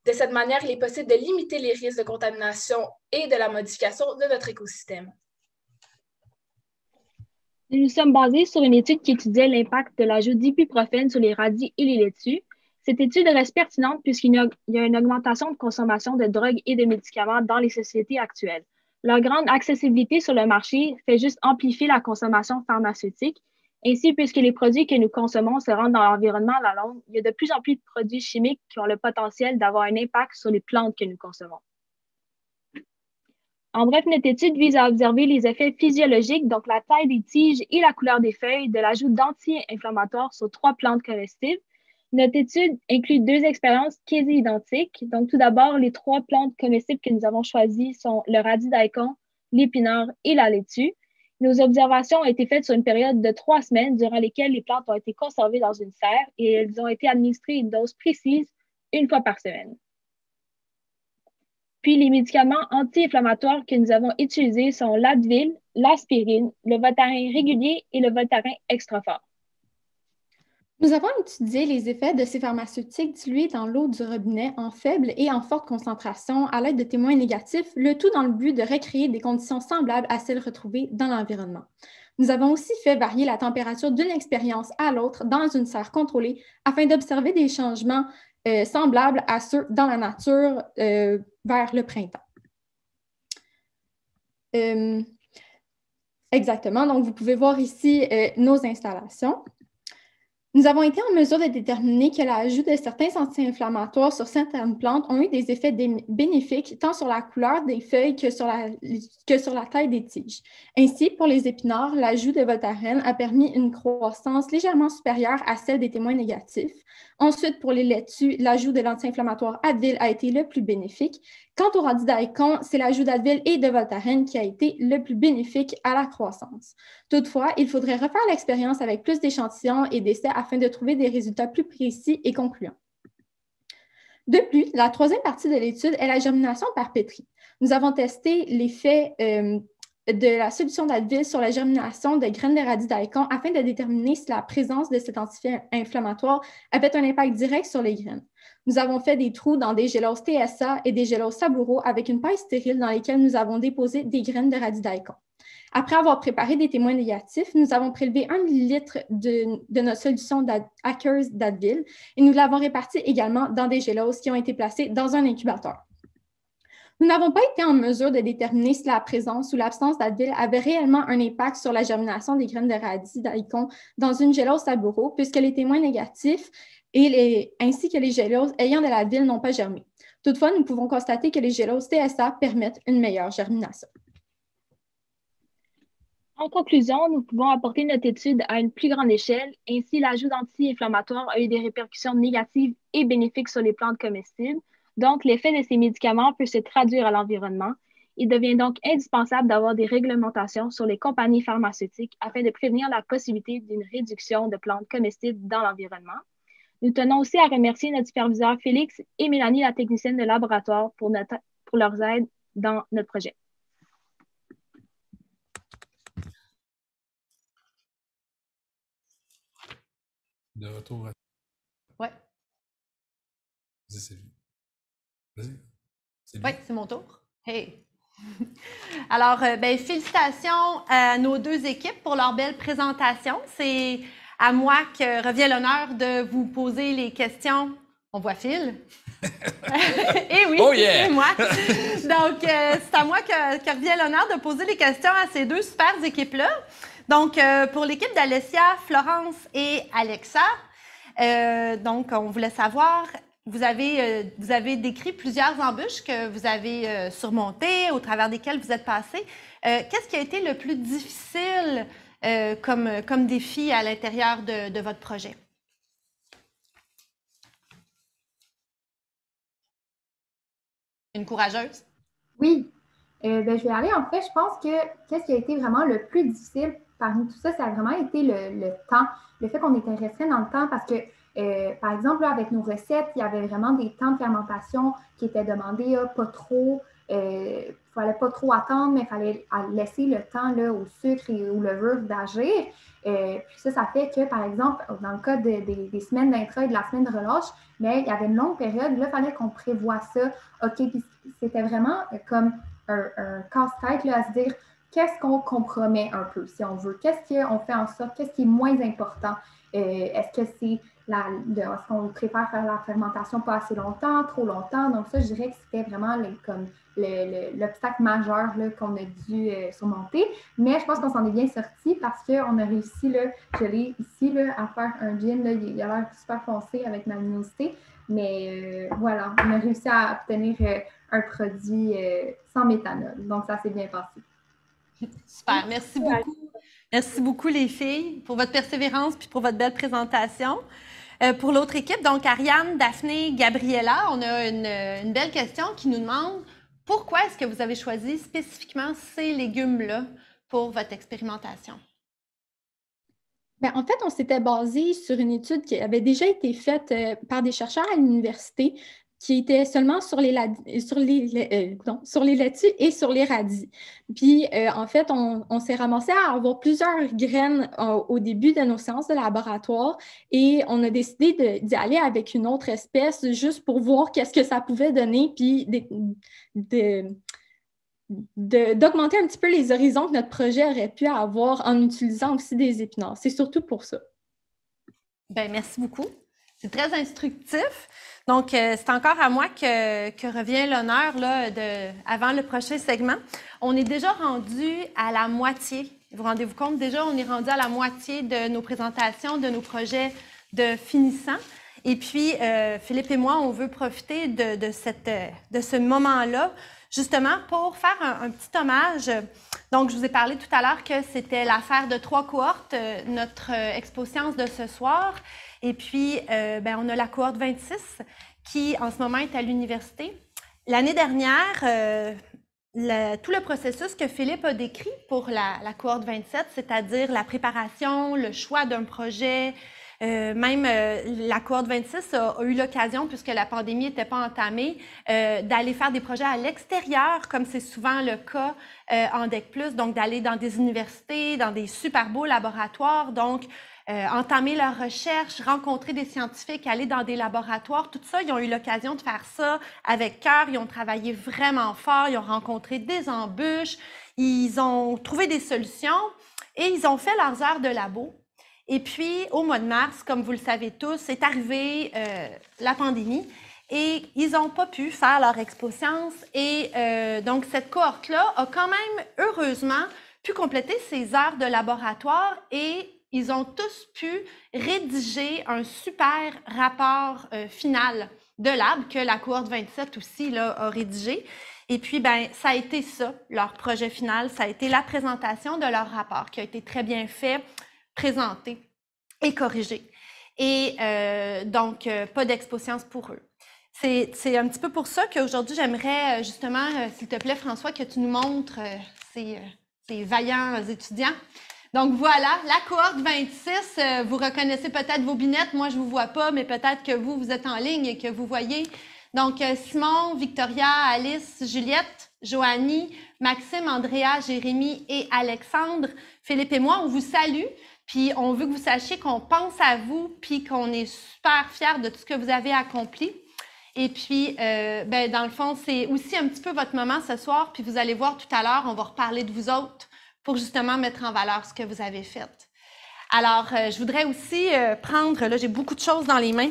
De cette manière, il est possible de limiter les risques de contamination et de la modification de notre écosystème. Nous nous sommes basés sur une étude qui étudiait l'impact de l'ajout d'ibuprofène sur les radis et les laitues. Cette étude reste pertinente puisqu'il y a une augmentation de consommation de drogues et de médicaments dans les sociétés actuelles. Leur grande accessibilité sur le marché fait juste amplifier la consommation pharmaceutique. Ainsi, puisque les produits que nous consommons se rendent dans l'environnement à la longue, il y a de plus en plus de produits chimiques qui ont le potentiel d'avoir un impact sur les plantes que nous consommons. En bref, notre étude vise à observer les effets physiologiques, donc la taille des tiges et la couleur des feuilles, de l'ajout d'anti-inflammatoires sur 3 plantes comestibles. Notre étude inclut 2 expériences quasi identiques. Donc, tout d'abord, les 3 plantes comestibles que nous avons choisies sont le radis daikon, l'épinard et la laitue. Nos observations ont été faites sur une période de 3 semaines durant lesquelles les plantes ont été conservées dans une serre et elles ont été administrées une dose précise 1 fois par semaine. Puis, les médicaments anti-inflammatoires que nous avons utilisés sont l'Advil, l'aspirine, le Voltaren régulier et le Voltaren extra fort. Nous avons étudié les effets de ces pharmaceutiques dilués dans l'eau du robinet en faible et en forte concentration à l'aide de témoins négatifs, le tout dans le but de recréer des conditions semblables à celles retrouvées dans l'environnement. Nous avons aussi fait varier la température d'une expérience à l'autre dans une serre contrôlée afin d'observer des changements semblables à ceux dans la nature vers le printemps. Exactement, donc vous pouvez voir ici nos installations. Nous avons été en mesure de déterminer que l'ajout de certains anti-inflammatoires sur certaines plantes ont eu des effets bénéfiques tant sur la couleur des feuilles que sur la taille des tiges. Ainsi, pour les épinards, l'ajout de Voltaren a permis une croissance légèrement supérieure à celle des témoins négatifs. Ensuite, pour les laitues, l'ajout de l'anti-inflammatoire Advil a été le plus bénéfique. Quant au radis daikon, c'est l'ajout d'Advil et de Voltaren qui a été le plus bénéfique à la croissance. Toutefois, il faudrait refaire l'expérience avec plus d'échantillons et d'essais afin de trouver des résultats plus précis et concluants. De plus, la troisième partie de l'étude est la germination par pétri. Nous avons testé l'effet de la solution d'Advil sur la germination de graines de radis daikon afin de déterminer si la présence de cet anti-inflammatoire avait un impact direct sur les graines. Nous avons fait des trous dans des géloses TSA et des géloses Saburo avec une paille stérile dans lesquelles nous avons déposé des graines de radis daikon. Après avoir préparé des témoins négatifs, nous avons prélevé 1 millilitre de notre solution Akers d'Advil et nous l'avons réparti également dans des géloses qui ont été placées dans un incubateur. Nous n'avons pas été en mesure de déterminer si la présence ou l'absence d'Advil avait réellement un impact sur la germination des graines de radis daikon dans une gélose Saburo, puisque les témoins négatifs ainsi que les géloses ayant de l'Advil n'ont pas germé. Toutefois, nous pouvons constater que les géloses TSA permettent une meilleure germination. En conclusion, nous pouvons apporter notre étude à une plus grande échelle. Ainsi, l'ajout d'anti-inflammatoires a eu des répercussions négatives et bénéfiques sur les plantes comestibles. Donc, l'effet de ces médicaments peut se traduire à l'environnement. Il devient donc indispensable d'avoir des réglementations sur les compagnies pharmaceutiques afin de prévenir la possibilité d'une réduction de plantes comestibles dans l'environnement. Nous tenons aussi à remercier notre superviseur Félix et Mélanie, la technicienne de laboratoire, pour leur aide dans notre projet. De retour à... Ouais. Vas-y, Sylvie. Vas-y. Oui, c'est mon tour. Hey! Alors, félicitations à nos deux équipes pour leur belle présentation. C'est à moi que revient l'honneur de vous poser les questions. On voit Phil? Eh oui, oh yeah! c'est moi. Donc, c'est à moi que revient l'honneur de poser les questions à ces deux super équipes-là. Donc, pour l'équipe d'Alessia, Florence et Alexa, donc, on voulait savoir, vous avez décrit plusieurs embûches que vous avez surmontées, au travers desquelles vous êtes passé. Qu'est-ce qui a été le plus difficile comme défi à l'intérieur de votre projet? Une courageuse? Oui. Je vais aller, en fait, je pense que qu'est-ce qui a été vraiment le plus difficile parmi tout ça, ça a vraiment été le temps, le fait qu'on était restreint dans le temps parce que, par exemple, là, avec nos recettes, il y avait vraiment des temps de fermentation qui étaient demandés, pas trop, il ne fallait pas trop attendre, mais il fallait laisser le temps là, au sucre et aux levures d'agir. Puis ça fait que, par exemple, dans le cas des semaines d'intra et de la semaine de relâche, mais il y avait une longue période, là, il fallait qu'on prévoie ça. OK, puis c'était vraiment comme un casse-tête là, à se dire qu'est-ce qu'on compromet un peu, si on veut, qu'est-ce qu'on fait en sorte, qu'est-ce qui est moins important. Est-ce que c'est est-ce qu'on préfère faire la fermentation pas assez longtemps, trop longtemps? Donc ça, je dirais que c'était vraiment l'obstacle majeur qu'on a dû surmonter. Mais je pense qu'on s'en est bien sorti parce qu'on a réussi, là, je l'ai ici, là, à faire un gin. Là, il a l'air super foncé avec ma luminosité. Mais voilà, on a réussi à obtenir un produit sans méthanol. Donc ça s'est bien passé. Super, merci beaucoup. Merci beaucoup les filles pour votre persévérance puis pour votre belle présentation. Pour l'autre équipe, donc Ariane, Daphné, Gabriella, on a une belle question qui nous demande pourquoi est-ce que vous avez choisi spécifiquement ces légumes-là pour votre expérimentation? Bien, en fait, on s'était basé sur une étude qui avait déjà été faite par des chercheurs à l'université qui était seulement sur les laitues et sur les radis. Puis, en fait, on s'est ramassé à avoir plusieurs graines au début de nos séances de laboratoire et on a décidé d'y aller avec une autre espèce juste pour voir qu'est-ce que ça pouvait donner, puis d'augmenter un petit peu les horizons que notre projet aurait pu avoir en utilisant aussi des épinards. C'est surtout pour ça. Bien, merci beaucoup. C'est très instructif. Donc, c'est encore à moi que revient l'honneur là, avant le prochain segment. On est déjà rendu à la moitié. Vous rendez-vous compte? Déjà, on est rendu à la moitié de nos présentations, de nos projets de finissants. Et puis, Philippe et moi, on veut profiter de ce moment-là, justement, pour faire un petit hommage. Donc, je vous ai parlé tout à l'heure que c'était l'affaire de 3 cohortes, notre Expo Science de ce soir. Et puis, on a la cohorte 26 qui, en ce moment, est à l'université. L'année dernière, tout le processus que Philippe a décrit pour la cohorte 27, c'est-à-dire la préparation, le choix d'un projet, même la cohorte 26 a eu l'occasion, puisque la pandémie n'était pas entamée, d'aller faire des projets à l'extérieur, comme c'est souvent le cas en DEC+, donc d'aller dans des universités, dans des super beaux laboratoires, donc entamer leurs recherches, rencontrer des scientifiques, aller dans des laboratoires, tout ça, ils ont eu l'occasion de faire ça avec cœur, ils ont travaillé vraiment fort, ils ont rencontré des embûches, ils ont trouvé des solutions et ils ont fait leurs heures de labo. Et puis, au mois de mars, comme vous le savez tous, est arrivée la pandémie et ils n'ont pas pu faire leur Expo Science. Et donc, cette cohorte-là a quand même, heureusement, pu compléter ses heures de laboratoire et ils ont tous pu rédiger un super rapport final de lab que la cohorte 27 aussi là, a rédigé. Et puis, ça a été ça, leur projet final, ça a été la présentation de leur rapport qui a été très bien fait, présenté et corrigé. Et donc, pas d'Expo Science pour eux. C'est un petit peu pour ça qu'aujourd'hui, j'aimerais justement, s'il te plaît, François, que tu nous montres ces vaillants étudiants. Donc voilà, la cohorte 26, vous reconnaissez peut-être vos binettes, moi je ne vous vois pas, mais peut-être que vous êtes en ligne et que vous voyez. Donc Simon, Victoria, Alice, Juliette, Joanie, Maxime, Andrea, Jérémy et Alexandre, Philippe et moi, on vous salue. Puis on veut que vous sachiez qu'on pense à vous, puis qu'on est super fiers de tout ce que vous avez accompli. Et puis, dans le fond, c'est aussi un petit peu votre moment ce soir, puis vous allez voir tout à l'heure, on va reparler de vous autres pour justement mettre en valeur ce que vous avez fait. Alors, je voudrais aussi prendre, là j'ai beaucoup de choses dans les mains,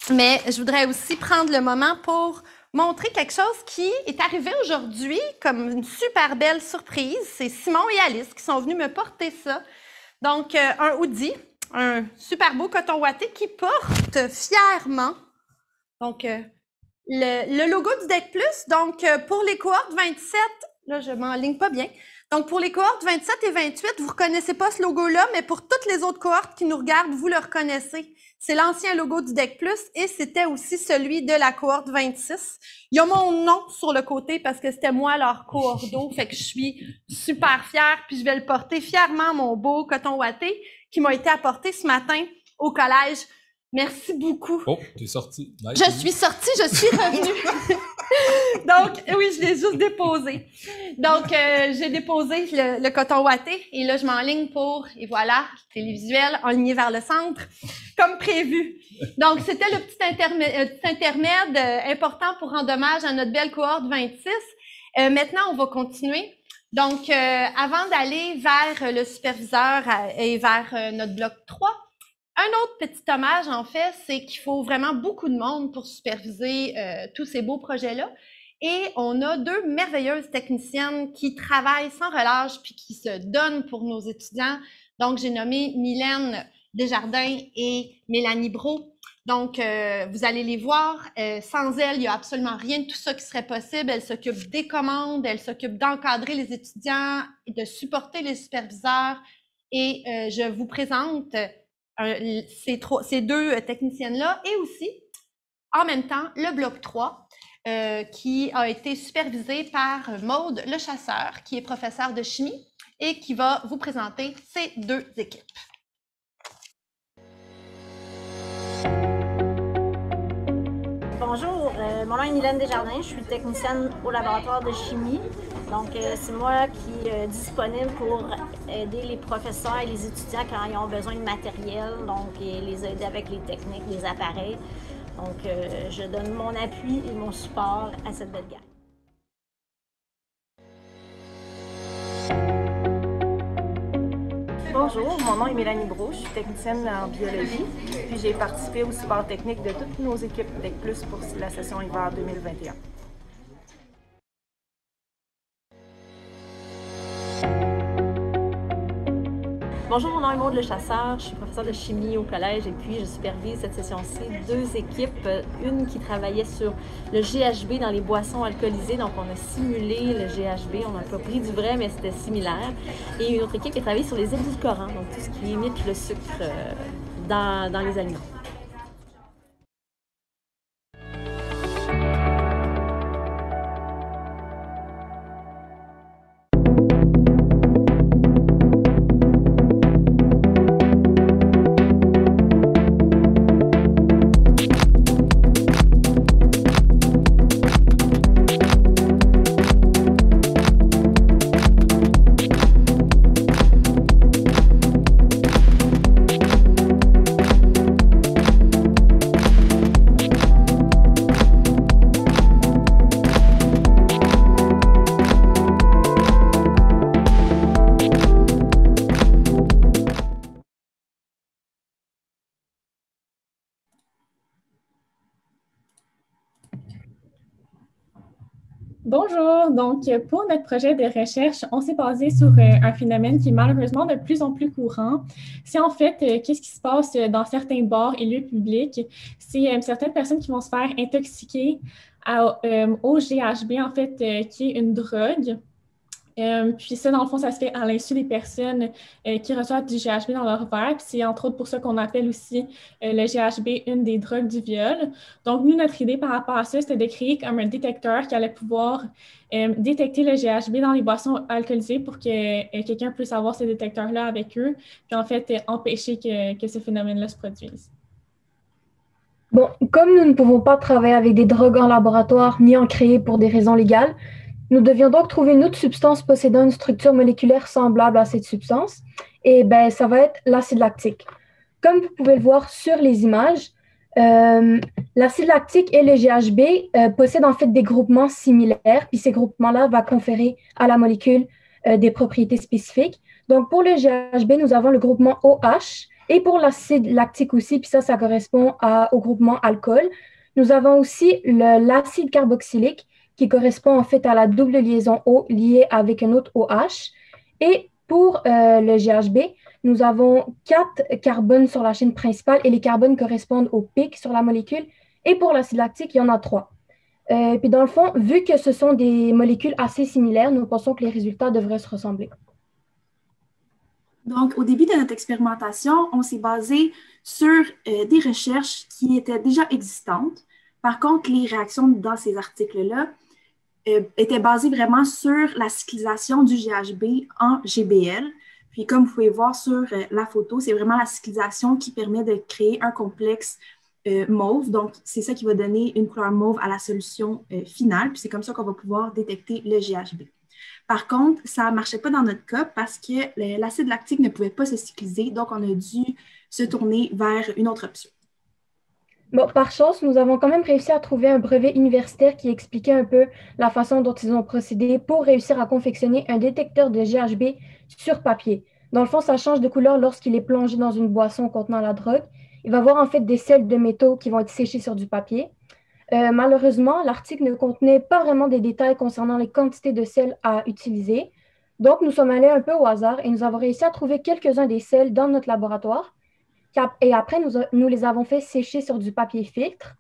mais je voudrais aussi prendre le moment pour montrer quelque chose qui est arrivé aujourd'hui comme une super belle surprise. C'est Simon et Alice qui sont venus me porter ça. Donc, un hoodie, un super beau coton ouaté qui porte fièrement donc, le logo du DEC+. Donc, pour les cohortes 27, là, je m'enligne pas bien. Donc, pour les cohortes 27 et 28, vous ne reconnaissez pas ce logo-là, mais pour toutes les autres cohortes qui nous regardent, vous le reconnaissez. C'est l'ancien logo du DEC+, et c'était aussi celui de la cohorte 26. Il y a mon nom sur le côté parce que c'était moi leur coordo, fait que je suis super fière, puis je vais le porter fièrement, mon beau coton ouaté, qui m'a été apporté ce matin au collège. Merci beaucoup. Oh, t'es sortie. Nice. Je suis sortie, je suis revenue. Donc, oui, je l'ai juste déposé. Donc, j'ai déposé le coton ouaté et là, je m'enligne pour, et voilà, télévisuel, enligné vers le centre, comme prévu. Donc, c'était le petit intermède important pour rendre hommage à notre belle cohorte 26. Maintenant, on va continuer. Donc, avant d'aller vers le superviseur et vers notre bloc 3, un autre petit hommage, en fait, c'est qu'il faut vraiment beaucoup de monde pour superviser tous ces beaux projets-là. Et on a 2 merveilleuses techniciennes qui travaillent sans relâche puis qui se donnent pour nos étudiants. Donc, j'ai nommé Mylène Desjardins et Mélanie Brault. Donc, vous allez les voir. Sans elles, il n'y a absolument rien de tout ça qui serait possible. Elles s'occupent des commandes, elles s'occupent d'encadrer les étudiants, de supporter les superviseurs. Et je vous présente ces 2 techniciennes-là et aussi, en même temps, le bloc 3 qui a été supervisé par Maude Lechasseur, qui est professeur de chimie et qui va vous présenter ces 2 équipes. Bonjour, mon nom est Mylène Desjardins, je suis technicienne au laboratoire de chimie. Donc, c'est moi qui est disponible pour aider les professeurs et les étudiants quand ils ont besoin de matériel, donc et les aider avec les techniques, les appareils. Donc, je donne mon appui et mon support à cette belle gang. Bonjour, mon nom est Mélanie Brault, je suis technicienne en biologie, puis j'ai participé au support technique de toutes nos équipes DEC+ pour la session hiver 2021. Bonjour, mon nom est Maud Le Chasseur, je suis professeure de chimie au collège et puis je supervise cette session-ci deux équipes. Une qui travaillait sur le GHB dans les boissons alcoolisées, donc on a simulé le GHB, on n'a pas pris du vrai mais c'était similaire. Et une autre équipe qui a travaillé sur les édulcorants, donc tout ce qui imite le sucre dans les aliments. Bonjour, donc pour notre projet de recherche, on s'est basé sur un phénomène qui est malheureusement de plus en plus courant. C'est en fait qu'est-ce qui se passe dans certains bars et lieux publics. C'est certaines personnes qui vont se faire intoxiquer au GHB, en fait, qui est une drogue. Puis ça, dans le fond, ça se fait à l'insu des personnes qui reçoivent du GHB dans leur verre. Puis c'est entre autres pour ça qu'on appelle aussi le GHB une des drogues du viol. Donc, nous, notre idée par rapport à ça, c'était de créer comme un détecteur qui allait pouvoir détecter le GHB dans les boissons alcoolisées pour que quelqu'un puisse avoir ce détecteur-là avec eux, puis en fait, empêcher que ce phénomène-là se produise. Bon, comme nous ne pouvons pas travailler avec des drogues en laboratoire ni en créer pour des raisons légales, nous devions donc trouver une autre substance possédant une structure moléculaire semblable à cette substance. Et ben, ça va être l'acide lactique. Comme vous pouvez le voir sur les images, l'acide lactique et le GHB possèdent en fait des groupements similaires, puis ces groupements-là vont conférer à la molécule des propriétés spécifiques. Donc, pour le GHB, nous avons le groupement OH, et pour l'acide lactique aussi, puis ça correspond au groupement alcool. Nous avons aussi l'acide carboxylique, qui correspond en fait à la double liaison O liée avec un autre OH. Et pour le GHB, nous avons 4 carbones sur la chaîne principale et les carbones correspondent au pic sur la molécule. Et pour l'acide lactique, il y en a 3. Puis dans le fond, vu que ce sont des molécules assez similaires, nous pensons que les résultats devraient se ressembler. Donc, au début de notre expérimentation, on s'est basé sur des recherches qui étaient déjà existantes. Par contre, les réactions dans ces articles-là étaient basées vraiment sur la cyclisation du GHB en GBL. Puis, comme vous pouvez voir sur la photo, c'est vraiment la cyclisation qui permet de créer un complexe mauve. Donc, c'est ça qui va donner une couleur mauve à la solution finale. Puis, c'est comme ça qu'on va pouvoir détecter le GHB. Par contre, ça ne marchait pas dans notre cas parce que l'acide lactique ne pouvait pas se cycliser. Donc, on a dû se tourner vers une autre option. Bon, par chance, nous avons quand même réussi à trouver un brevet universitaire qui expliquait un peu la façon dont ils ont procédé pour réussir à confectionner un détecteur de GHB sur papier. Dans le fond, ça change de couleur lorsqu'il est plongé dans une boisson contenant la drogue. Il va y avoir en fait des sels de métaux qui vont être séchés sur du papier. Malheureusement, l'article ne contenait pas vraiment des détails concernant les quantités de sel à utiliser. Donc, nous sommes allés un peu au hasard et nous avons réussi à trouver quelques-uns des sels dans notre laboratoire. Et après, nous les avons fait sécher sur du papier filtre,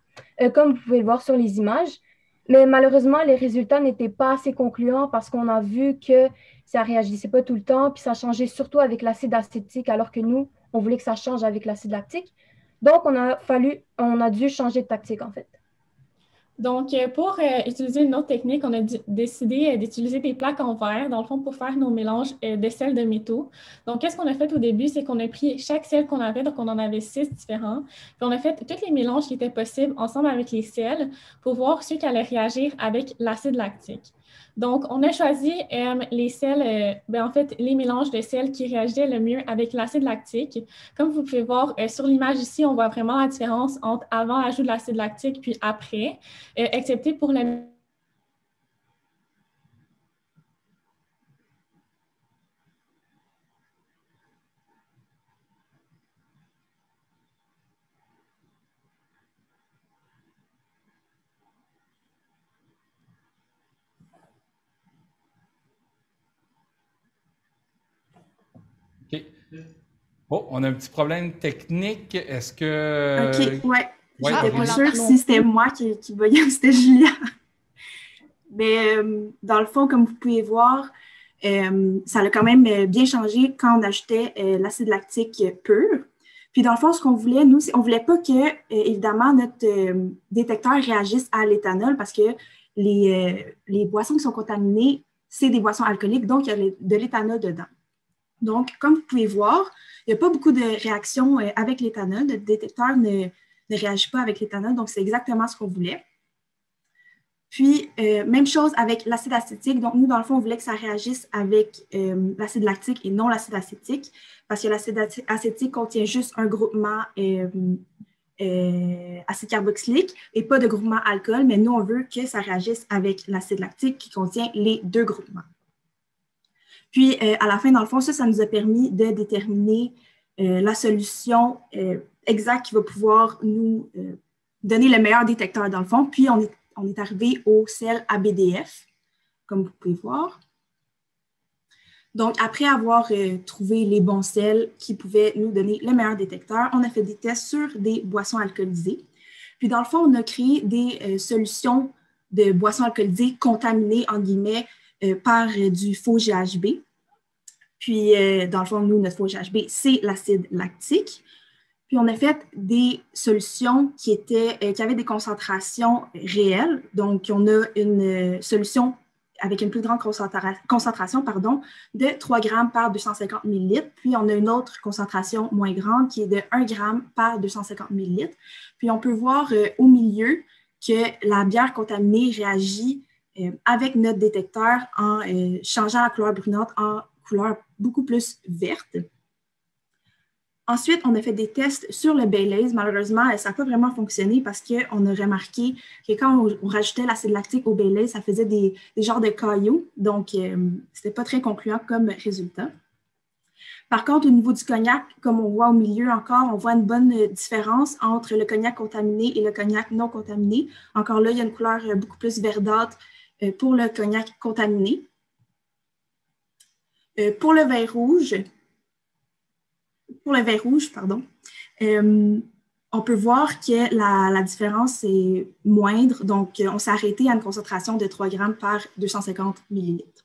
comme vous pouvez le voir sur les images. Mais malheureusement, les résultats n'étaient pas assez concluants parce qu'on a vu que ça ne réagissait pas tout le temps, puis ça changeait surtout avec l'acide acétique, alors que nous, on voulait que ça change avec l'acide lactique. Donc, on a dû changer de tactique, en fait. Donc, pour utiliser une autre technique, on a décidé d'utiliser des plaques en verre, dans le fond, pour faire nos mélanges de sels de métaux. Donc, qu'est-ce qu'on a fait au début? C'est qu'on a pris chaque sel qu'on avait, donc on en avait 6 différents, puis on a fait tous les mélanges qui étaient possibles ensemble avec les sels pour voir ceux qui allaient réagir avec l'acide lactique. Donc, on a choisi les sels, en fait, les mélanges de sels qui réagissaient le mieux avec l'acide lactique. Comme vous pouvez voir sur l'image ici, on voit vraiment la différence entre avant l'ajout de l'acide lactique puis après, excepté pour le OK. Oh, on a un petit problème technique. Est-ce que... OK, ouais. Ouais, J'étais pas Aurélie? sûre si c'était moi qui buguais ou c'était Julia. Mais dans le fond, comme vous pouvez voir, ça a quand même bien changé quand on ajoutait l'acide lactique pur. Puis dans le fond, ce qu'on voulait, nous, on ne voulait pas que, évidemment, notre détecteur réagisse à l'éthanol parce que les boissons qui sont contaminées, c'est des boissons alcooliques, donc il y a de l'éthanol dedans. Donc, comme vous pouvez voir, il n'y a pas beaucoup de réactions avec l'éthanol. Notre détecteur ne réagit pas avec l'éthanol, donc c'est exactement ce qu'on voulait. Puis, même chose avec l'acide acétique. Donc, nous, dans le fond, on voulait que ça réagisse avec l'acide lactique et non l'acide acétique, parce que l'acide acétique contient juste un groupement acide carboxylique et pas de groupement alcool, mais nous, on veut que ça réagisse avec l'acide lactique qui contient les deux groupements. Puis, à la fin, dans le fond, ça nous a permis de déterminer la solution exacte qui va pouvoir nous donner le meilleur détecteur, dans le fond. Puis, on est arrivé au sel ABDF, comme vous pouvez voir. Donc, après avoir trouvé les bons sels qui pouvaient nous donner le meilleur détecteur, on a fait des tests sur des boissons alcoolisées. Puis, dans le fond, on a créé des solutions de boissons alcoolisées contaminées, en guillemets, par du faux GHB. Puis, dans le fond, nous, notre faux GHB, c'est l'acide lactique. Puis, on a fait des solutions qui avaient des concentrations réelles. Donc, on a une solution avec une plus grande concentration de 3 grammes par 250 millilitres. Puis, on a une autre concentration moins grande qui est de 1 gramme par 250 millilitres. Puis, on peut voir au milieu que la bière contaminée réagit avec notre détecteur en changeant la couleur brunante en couleur beaucoup plus verte. Ensuite, on a fait des tests sur le Baileys. Malheureusement, ça n'a pas vraiment fonctionné parce qu'on a remarqué que quand on rajoutait l'acide lactique au Baileys, ça faisait des genres de cailloux. Donc, ce n'était pas très concluant comme résultat. Par contre, au niveau du cognac, comme on voit au milieu encore, on voit une bonne différence entre le cognac contaminé et le cognac non contaminé. Encore là, il y a une couleur beaucoup plus verdâtre pour le cognac contaminé. Pour le vin rouge, on peut voir que la différence est moindre. Donc, on s'est arrêté à une concentration de 3 grammes par 250 millilitres.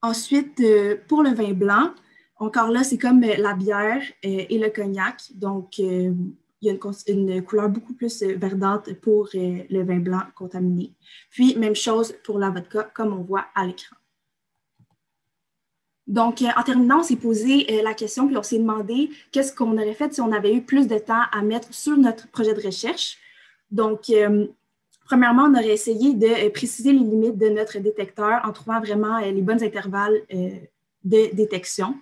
Ensuite, pour le vin blanc, encore là, c'est comme la bière et le cognac. Donc, il y a une couleur beaucoup plus verdâtre pour le vin blanc contaminé. Puis, même chose pour la vodka, comme on voit à l'écran. Donc, en terminant, on s'est posé la question, puis on s'est demandé qu'est-ce qu'on aurait fait si on avait eu plus de temps à mettre sur notre projet de recherche. Donc, premièrement, on aurait essayé de préciser les limites de notre détecteur en trouvant vraiment les bons intervalles de détection.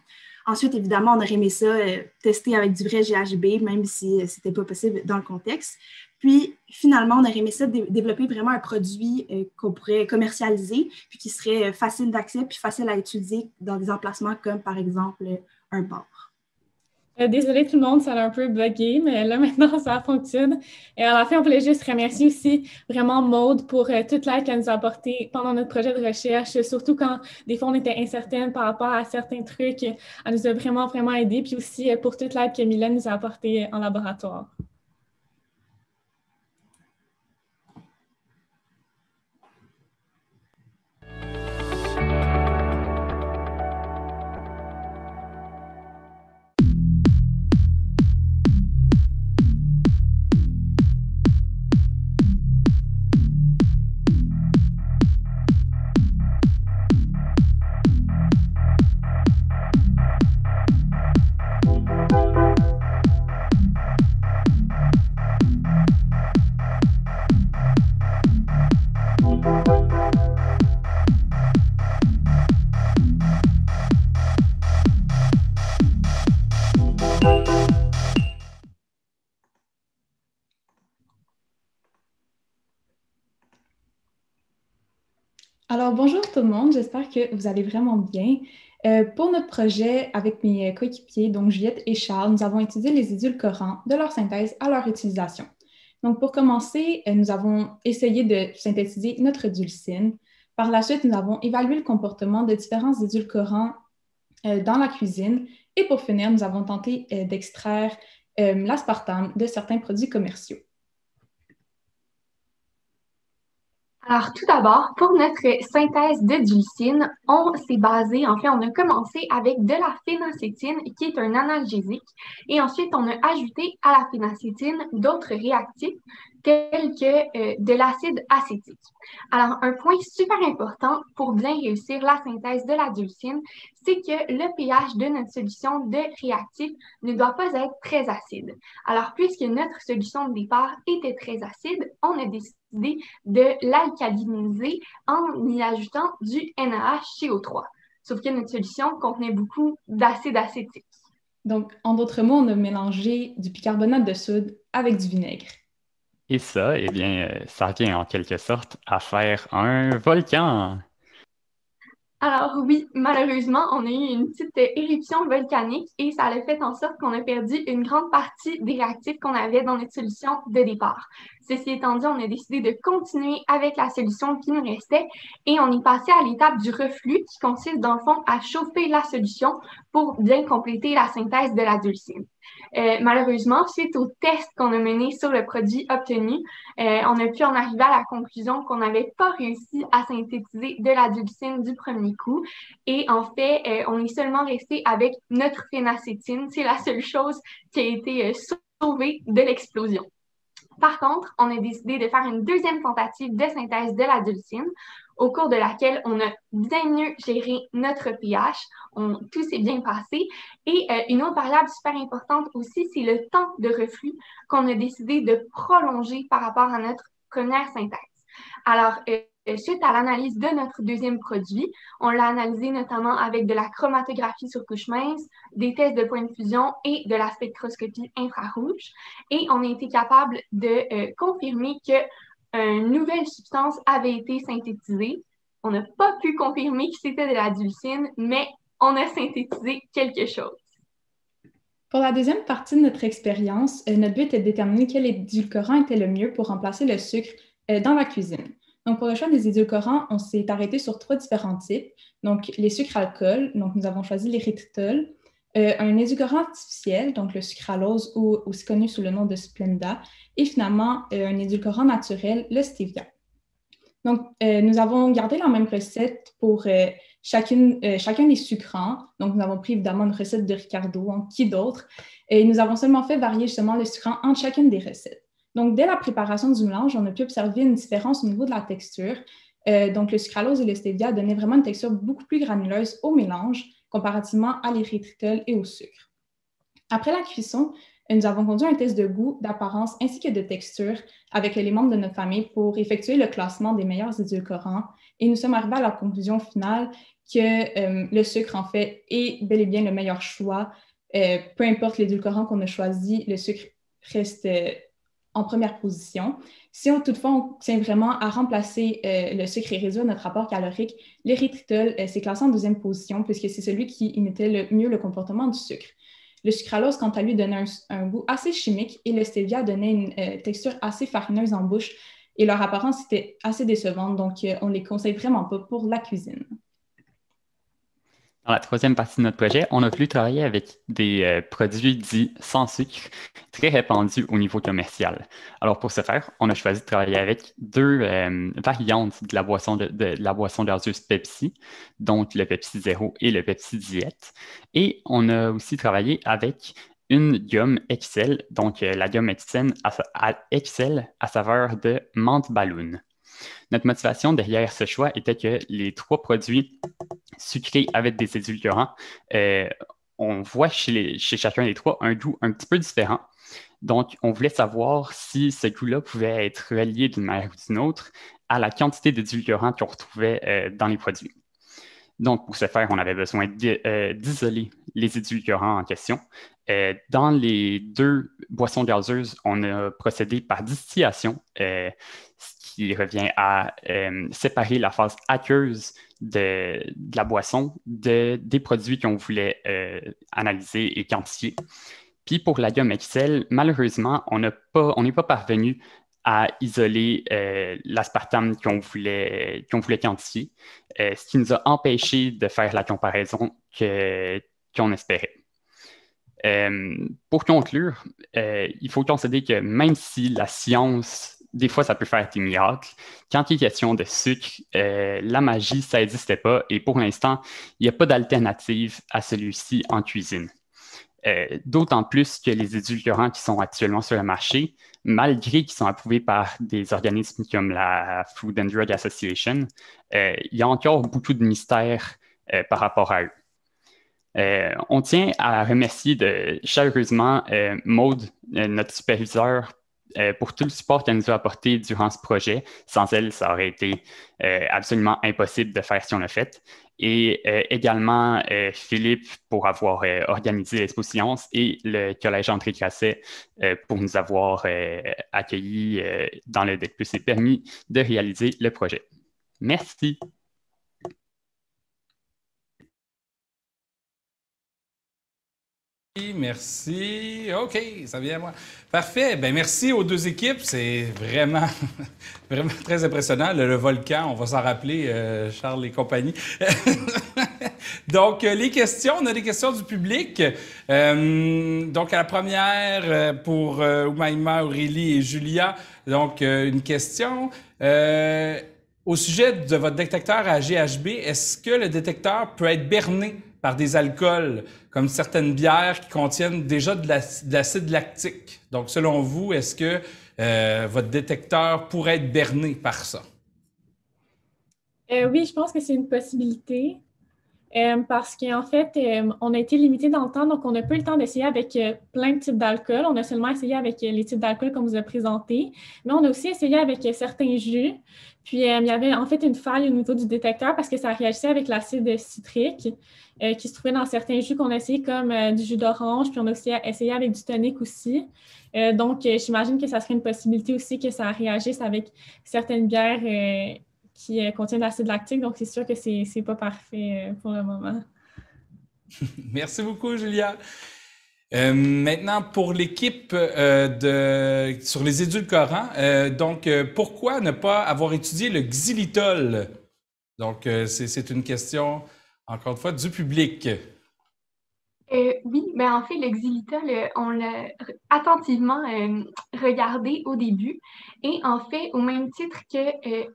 Ensuite, évidemment, on aurait aimé ça tester avec du vrai GHB, même si ce n'était pas possible dans le contexte. Puis, finalement, on aurait aimé ça développer vraiment un produit qu'on pourrait commercialiser, puis qui serait facile d'accès, puis facile à utiliser dans des emplacements comme, par exemple, un bar. Désolée tout le monde, ça a un peu bugué, mais là maintenant ça fonctionne. Et à la fin, on voulait juste remercier aussi vraiment Maude pour toute l'aide qu'elle nous a apportée pendant notre projet de recherche, surtout quand des fois on était incertaine par rapport à certains trucs. Elle nous a vraiment aidés, puis aussi pour toute l'aide que Mylène nous a apportée en laboratoire. Alors, bonjour tout le monde, j'espère que vous allez vraiment bien. Pour notre projet avec mes coéquipiers, donc Juliette et Charles, nous avons étudié les édulcorants, de leur synthèse à leur utilisation. Donc, pour commencer, nous avons essayé de synthétiser notre dulcine. Par la suite, nous avons évalué le comportement de différents édulcorants dans la cuisine. Et pour finir, nous avons tenté d'extraire l'aspartame de certains produits commerciaux. Alors, tout d'abord, pour notre synthèse de dulcine, on s'est basé, en fait, on a commencé avec de la phénacétine, qui est un analgésique, et ensuite, on a ajouté à la phénacétine d'autres réactifs, tels que de l'acide acétique. Alors, un point super important pour bien réussir la synthèse de la dulcine, c'est que le pH de notre solution de réactif ne doit pas être très acide. Alors, puisque notre solution de départ était très acide, on a décidé de l'alcaliniser en y ajoutant du NaHCO3. Sauf que notre solution contenait beaucoup d'acide acétique. Donc, en d'autres mots, on a mélangé du bicarbonate de soude avec du vinaigre. Et ça, eh bien, ça vient en quelque sorte à faire un volcan. Alors oui, malheureusement, on a eu une petite éruption volcanique et ça a fait en sorte qu'on a perdu une grande partie des réactifs qu'on avait dans notre solution de départ. Ceci étant dit, on a décidé de continuer avec la solution qui nous restait et on est passé à l'étape du reflux qui consiste dans le fond à chauffer la solution pour bien compléter la synthèse de la dulcine. Malheureusement, suite au test qu'on a mené sur le produit obtenu, on a pu en arriver à la conclusion qu'on n'avait pas réussi à synthétiser de la dulcine du premier coup. Et en fait, on est seulement resté avec notre phénacétine. C'est la seule chose qui a été sauvée de l'explosion. Par contre, on a décidé de faire une deuxième tentative de synthèse de la dulcine, au cours de laquelle on a bien mieux géré notre pH, tout s'est bien passé. Et une autre variable super importante aussi, c'est le temps de reflux qu'on a décidé de prolonger par rapport à notre première synthèse. Alors, suite à l'analyse de notre deuxième produit, on l'a analysé notamment avec de la chromatographie sur couche mince, des tests de point de fusion et de la spectroscopie infrarouge. Et on a été capable de confirmer qu'une nouvelle substance avait été synthétisée. On n'a pas pu confirmer que c'était de la dulcine, mais on a synthétisé quelque chose. Pour la deuxième partie de notre expérience, notre but était de déterminer quel édulcorant était le mieux pour remplacer le sucre dans la cuisine. Donc, pour le choix des édulcorants, on s'est arrêté sur 3 différents types. Donc, les sucres alcool, donc nous avons choisi l'érythritol, un édulcorant artificiel, donc le sucralose, ou aussi connu sous le nom de Splenda, et finalement, un édulcorant naturel, le stevia. Donc, nous avons gardé la même recette pour chacun des sucrants. Donc, nous avons pris évidemment une recette de Ricardo, qui d'autre, et nous avons seulement fait varier justement le sucrant entre chacune des recettes. Donc, dès la préparation du mélange, on a pu observer une différence au niveau de la texture. Donc, le sucralose et le stevia donnaient vraiment une texture beaucoup plus granuleuse au mélange, comparativement à l'érythritol et au sucre. Après la cuisson, nous avons conduit un test de goût, d'apparence ainsi que de texture avec les membres de notre famille pour effectuer le classement des meilleurs édulcorants. Et nous sommes arrivés à la conclusion finale que le sucre, en fait, est bel et bien le meilleur choix. Peu importe l'édulcorant qu'on a choisi, le sucre reste en première position. Si toutefois on tient vraiment à remplacer le sucre et réduire notre rapport calorique, l'érythritol s'est classé en deuxième position puisque c'est celui qui imitait le mieux le comportement du sucre. Le sucralose, quant à lui, donnait un goût assez chimique et le stevia donnait une texture assez farineuse en bouche et leur apparence était assez décevante, donc on ne les conseille vraiment pas pour la cuisine. Dans la troisième partie de notre projet, on a voulu travailler avec des produits dits sans sucre, très répandus au niveau commercial. Alors pour ce faire, on a choisi de travailler avec 2 variantes de la boisson gazeuse Pepsi, donc le Pepsi Zéro et le Pepsi Diète. Et on a aussi travaillé avec une gomme Excel, donc la gomme Excel à saveur de menthe balloon. Notre motivation derrière ce choix était que les 3 produits sucrés avec des édulcorants, on voit chez chacun des 3 un goût un petit peu différent. Donc, on voulait savoir si ce goût-là pouvait être relié d'une manière ou d'une autre à la quantité d'édulcorants qu'on retrouvait dans les produits. Donc, pour ce faire, on avait besoin d'isoler les édulcorants en question. Dans les 2 boissons gazeuses, on a procédé par distillation, ce qui revient à séparer la phase aqueuse de la boisson des produits qu'on voulait analyser et quantifier. Puis pour la gomme Excel, malheureusement, on n'est pas parvenu à isoler l'aspartame qu'on voulait quantifier, ce qui nous a empêché de faire la comparaison qu'on espérait. Pour conclure, il faut considérer que même si la science, des fois, ça peut faire des miracles, quand il est question de sucre, la magie, ça n'existait pas et pour l'instant, il n'y a pas d'alternative à celui-ci en cuisine. D'autant plus que les édulcorants qui sont actuellement sur le marché, malgré qu'ils sont approuvés par des organismes comme la Food and Drug Association, il y a encore beaucoup de mystères par rapport à eux. On tient à remercier chaleureusement Maude, notre superviseur, pour tout le support qu'elle nous a apporté durant ce projet. Sans elle, ça aurait été absolument impossible de faire ce qu'on a fait. Et également Philippe pour avoir organisé l'exposition et le Collège André Grasset pour nous avoir accueillis dans le DEC+ et permis de réaliser le projet. Merci. Merci. OK, ça vient à moi. Parfait. Bien, merci aux deux équipes. C'est vraiment, vraiment très impressionnant. Le volcan, on va s'en rappeler, Charles et compagnie. Donc, les questions, on a des questions du public. Donc, à la première, pour Oumaima, Aurélie et Julia, donc une question. Au sujet de votre détecteur à GHB, est-ce que le détecteur peut être berné par des alcools, comme certaines bières qui contiennent déjà de l'acide lactique? Donc, selon vous, est-ce que votre détecteur pourrait être berné par ça? Oui, je pense que c'est une possibilité. Parce qu'en fait, on a été limité dans le temps, donc on n'a pas eu le temps d'essayer avec plein de types d'alcool. On a seulement essayé avec les types d'alcool qu'on vous a présentés, mais on a aussi essayé avec certains jus. Puis, il y avait en fait une faille au niveau du détecteur parce que ça réagissait avec l'acide citrique qui se trouvait dans certains jus qu'on a essayé, comme du jus d'orange, puis on a aussi essayé avec du tonic aussi. Donc, j'imagine que ça serait une possibilité aussi que ça réagisse avec certaines bières qui contiennent de l'acide lactique. Donc, c'est sûr que c'est pas parfait pour le moment. Merci beaucoup, Julia. Maintenant, pour l'équipe sur les édulcorants, donc, pourquoi ne pas avoir étudié le xylitol? Donc, c'est une question, encore une fois, du public. Oui, mais en fait, le xylitol, on l'a attentivement regardé au début. Et en fait, au même titre que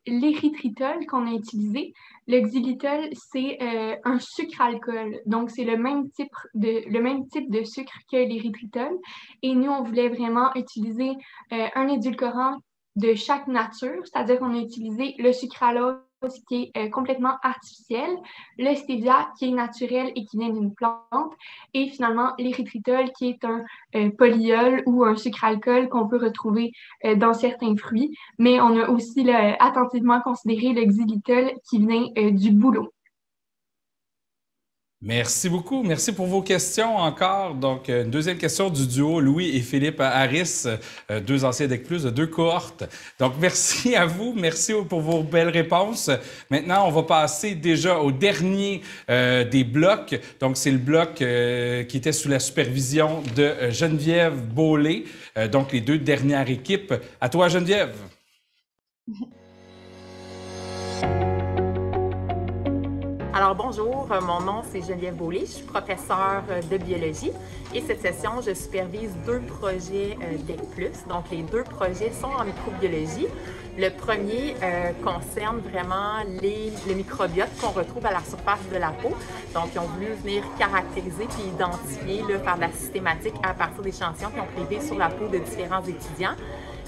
l'érythritol qu'on a utilisé, le xylitol, c'est un sucre-alcool. Donc, c'est le même type de sucre que l'érythritol. Et nous, on voulait vraiment utiliser un édulcorant de chaque nature, c'est-à-dire qu'on a utilisé le sucralose qui est complètement artificiel, le stevia qui est naturel et qui vient d'une plante, et finalement l'érythritol qui est un polyol ou un sucre-alcool qu'on peut retrouver dans certains fruits, mais on a aussi attentivement considéré le xylitol qui vient du bouleau. Merci beaucoup. Merci pour vos questions encore. Donc, une deuxième question du duo Louis et Philippe Harris, deux anciens DEC+, de deux cohortes. Donc, merci à vous. Merci pour vos belles réponses. Maintenant, on va passer déjà au dernier des blocs. Donc, c'est le bloc qui était sous la supervision de Geneviève Beaulé. Donc, les deux dernières équipes. À toi, Geneviève. Alors bonjour, mon nom c'est Geneviève Beaulé, je suis professeure de biologie et cette session, je supervise deux projets DEC+. Donc les deux projets sont en microbiologie. Le premier concerne vraiment le microbiote qu'on retrouve à la surface de la peau. Donc ils ont voulu venir caractériser puis identifier, faire de la systématique à partir d'échantillons qui ont prélevés sur la peau de différents étudiants.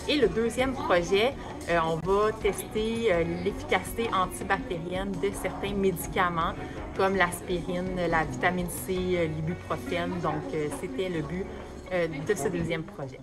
Et le deuxième projet, on va tester l'efficacité antibactérienne de certains médicaments comme l'aspirine, la vitamine C, l'ibuprofène. Donc, c'était le but de ce deuxième projet.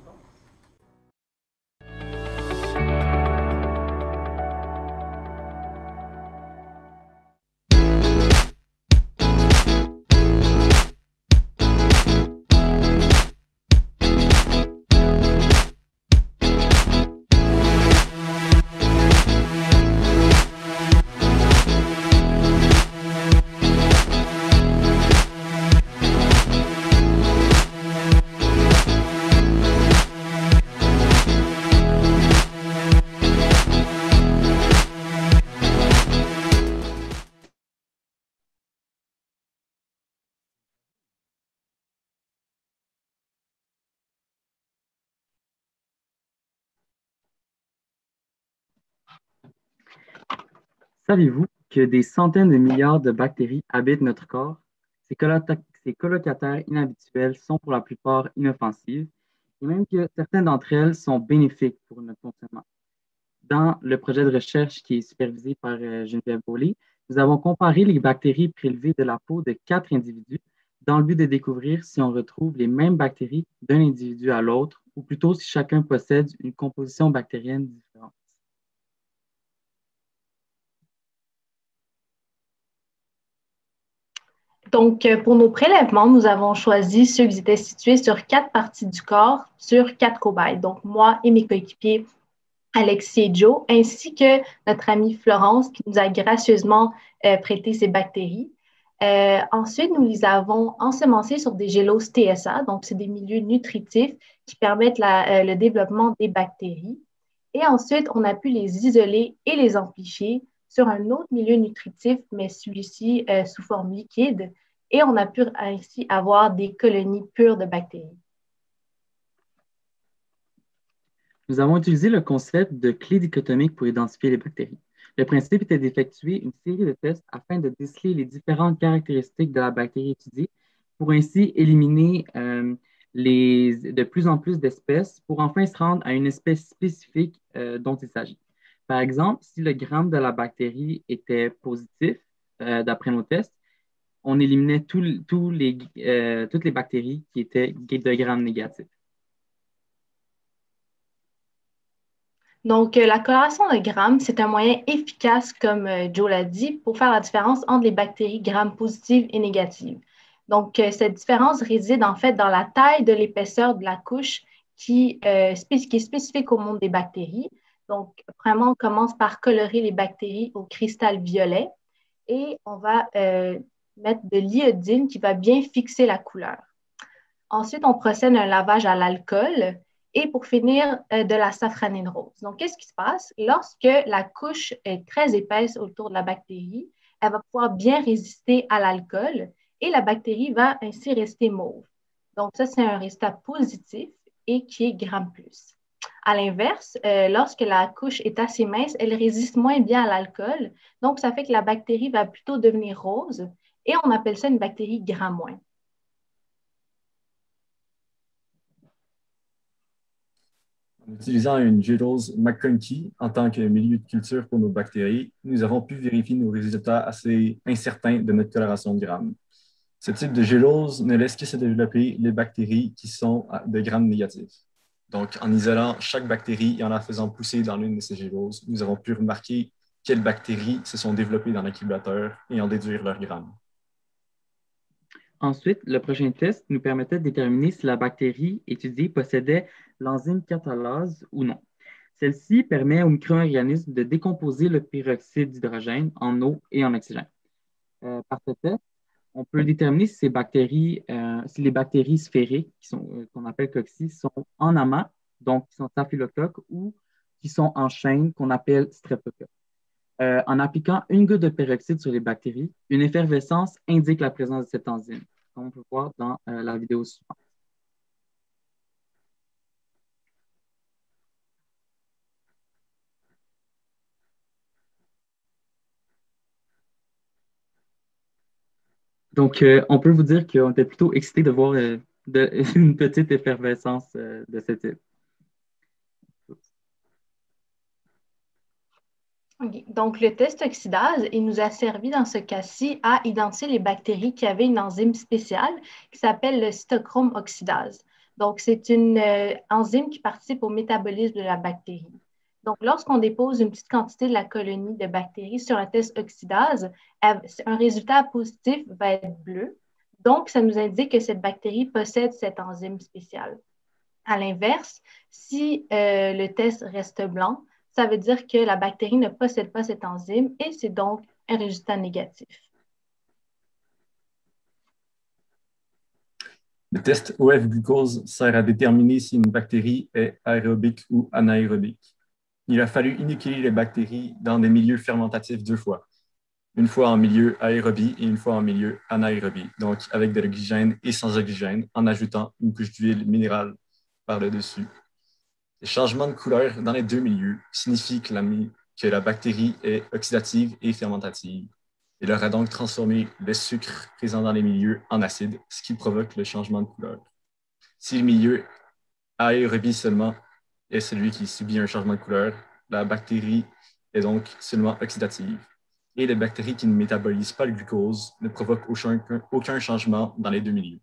Saviez-vous que des centaines de milliards de bactéries habitent notre corps? Ces colocataires inhabituels sont pour la plupart inoffensives et même que certaines d'entre elles sont bénéfiques pour notre fonctionnement. Dans le projet de recherche qui est supervisé par Geneviève Beaulieu, nous avons comparé les bactéries prélevées de la peau de 4 individus dans le but de découvrir si on retrouve les mêmes bactéries d'un individu à l'autre, ou plutôt si chacun possède une composition bactérienne différente. Donc, pour nos prélèvements, nous avons choisi ceux qui étaient situés sur 4 parties du corps, sur 4 cobayes. Donc, moi et mes coéquipiers, Alexis et Joe, ainsi que notre amie Florence, qui nous a gracieusement prêté ces bactéries. Ensuite, nous les avons ensemencés sur des géloses TSA, donc c'est des milieux nutritifs qui permettent le développement des bactéries. Et ensuite, on a pu les isoler et les amplifier sur un autre milieu nutritif, mais celui-ci sous forme liquide, et on a pu ainsi avoir des colonies pures de bactéries. Nous avons utilisé le concept de clé dichotomique pour identifier les bactéries. Le principe était d'effectuer une série de tests afin de déceler les différentes caractéristiques de la bactérie étudiée pour ainsi éliminer de plus en plus d'espèces pour enfin se rendre à une espèce spécifique dont il s'agit. Par exemple, si le gramme de la bactérie était positif, d'après nos tests, on éliminait toutes les bactéries qui étaient de gramme négatif. Donc, la coloration de grammes, c'est un moyen efficace, comme Joe l'a dit, pour faire la différence entre les bactéries grammes positives et négatives. Donc, cette différence réside en fait dans la taille de l'épaisseur de la couche qui est spécifique au monde des bactéries. Donc, vraiment, on commence par colorer les bactéries au cristal violet et on va mettre de l'iodine qui va bien fixer la couleur. Ensuite, on procède à un lavage à l'alcool. Et pour finir, de la safranine rose. Donc, qu'est-ce qui se passe? Lorsque la couche est très épaisse autour de la bactérie, elle va pouvoir bien résister à l'alcool et la bactérie va ainsi rester mauve. Donc, ça, c'est un résultat positif et qui est gramme plus. À l'inverse, lorsque la couche est assez mince, elle résiste moins bien à l'alcool. Donc, ça fait que la bactérie va plutôt devenir rose et on appelle ça une bactérie gramme moins. En utilisant une gélose McConkey en tant que milieu de culture pour nos bactéries, nous avons pu vérifier nos résultats assez incertains de notre coloration de grammes. Ce type de gélose ne laisse que se développer les bactéries qui sont de grammes négatifs. Donc, en isolant chaque bactérie et en la faisant pousser dans l'une de ces géloses, nous avons pu remarquer quelles bactéries se sont développées dans l'incubateur et en déduire leurs grammes. Ensuite, le prochain test nous permettait de déterminer si la bactérie étudiée possédait l'enzyme catalase ou non. Celle-ci permet aux micro-organismes de décomposer le peroxyde d'hydrogène en eau et en oxygène. Par ce test, on peut déterminer si les bactéries sphériques, qu'on appelle cocci, sont en amas, donc qui sont staphylocoques, ou qui sont en chaîne, qu'on appelle streptocoques. En appliquant une goutte de peroxyde sur les bactéries, une effervescence indique la présence de cette enzyme, comme on peut voir dans la vidéo suivante. Donc, on peut vous dire qu'on était plutôt excités de voir une petite effervescence de ce type. Okay. Donc, le test oxydase, il nous a servi dans ce cas-ci à identifier les bactéries qui avaient une enzyme spéciale qui s'appelle le cytochrome oxydase. Donc, c'est une enzyme qui participe au métabolisme de la bactérie. Donc, lorsqu'on dépose une petite quantité de la colonie de bactéries sur un test oxydase, un résultat positif va être bleu. Donc, ça nous indique que cette bactérie possède cette enzyme spéciale. À l'inverse, si le test reste blanc, ça veut dire que la bactérie ne possède pas cette enzyme et c'est donc un résultat négatif. Le test OF-glucose sert à déterminer si une bactérie est aérobique ou anaérobique. Il a fallu inoculer les bactéries dans des milieux fermentatifs 2 fois. Une fois en milieu aérobie et une fois en milieu anaérobie, donc avec de l'oxygène et sans oxygène, en ajoutant une couche d'huile par le dessus. Les changements de couleur dans les 2 milieux signifient que que la bactérie est oxydative et fermentative. Elle aura donc transformé le sucre présent dans les milieux en acide, ce qui provoque le changement de couleur. Si le milieu aérobie seulement est celui qui subit un changement de couleur, la bactérie est donc seulement oxydative. Et les bactéries qui ne métabolisent pas le glucose ne provoquent aucun changement dans les deux milieux.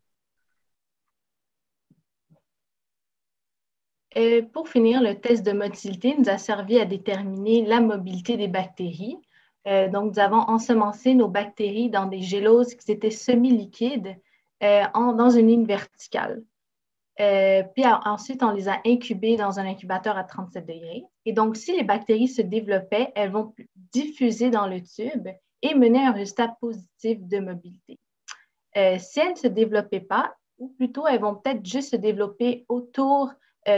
Pour finir, le test de motilité nous a servi à déterminer la mobilité des bactéries. Donc, nous avons ensemencé nos bactéries dans des géloses qui étaient semi-liquides dans une ligne verticale. Puis ensuite, on les a incubées dans un incubateur à 37 degrés. Et donc, si les bactéries se développaient, elles vont diffuser dans le tube et mener à un résultat positif de mobilité. Si elles ne se développaient pas, ou plutôt elles vont peut-être juste se développer autour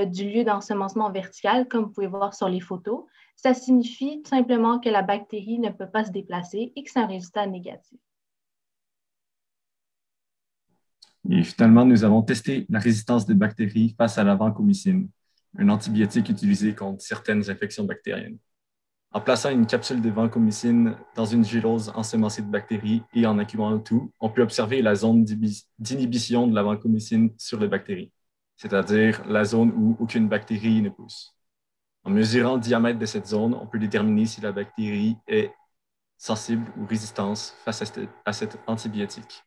du lieu d'ensemencement vertical, comme vous pouvez voir sur les photos, ça signifie tout simplement que la bactérie ne peut pas se déplacer et que c'est un résultat négatif. Et finalement, nous avons testé la résistance des bactéries face à la vancomycine, un antibiotique utilisé contre certaines infections bactériennes. En plaçant une capsule de vancomycine dans une gélose ensemencée de bactéries et en incubant le tout, on peut observer la zone d'inhibition de la vancomycine sur les bactéries, c'est-à-dire la zone où aucune bactérie ne pousse. En mesurant le diamètre de cette zone, on peut déterminer si la bactérie est sensible ou résistante face à cet antibiotique.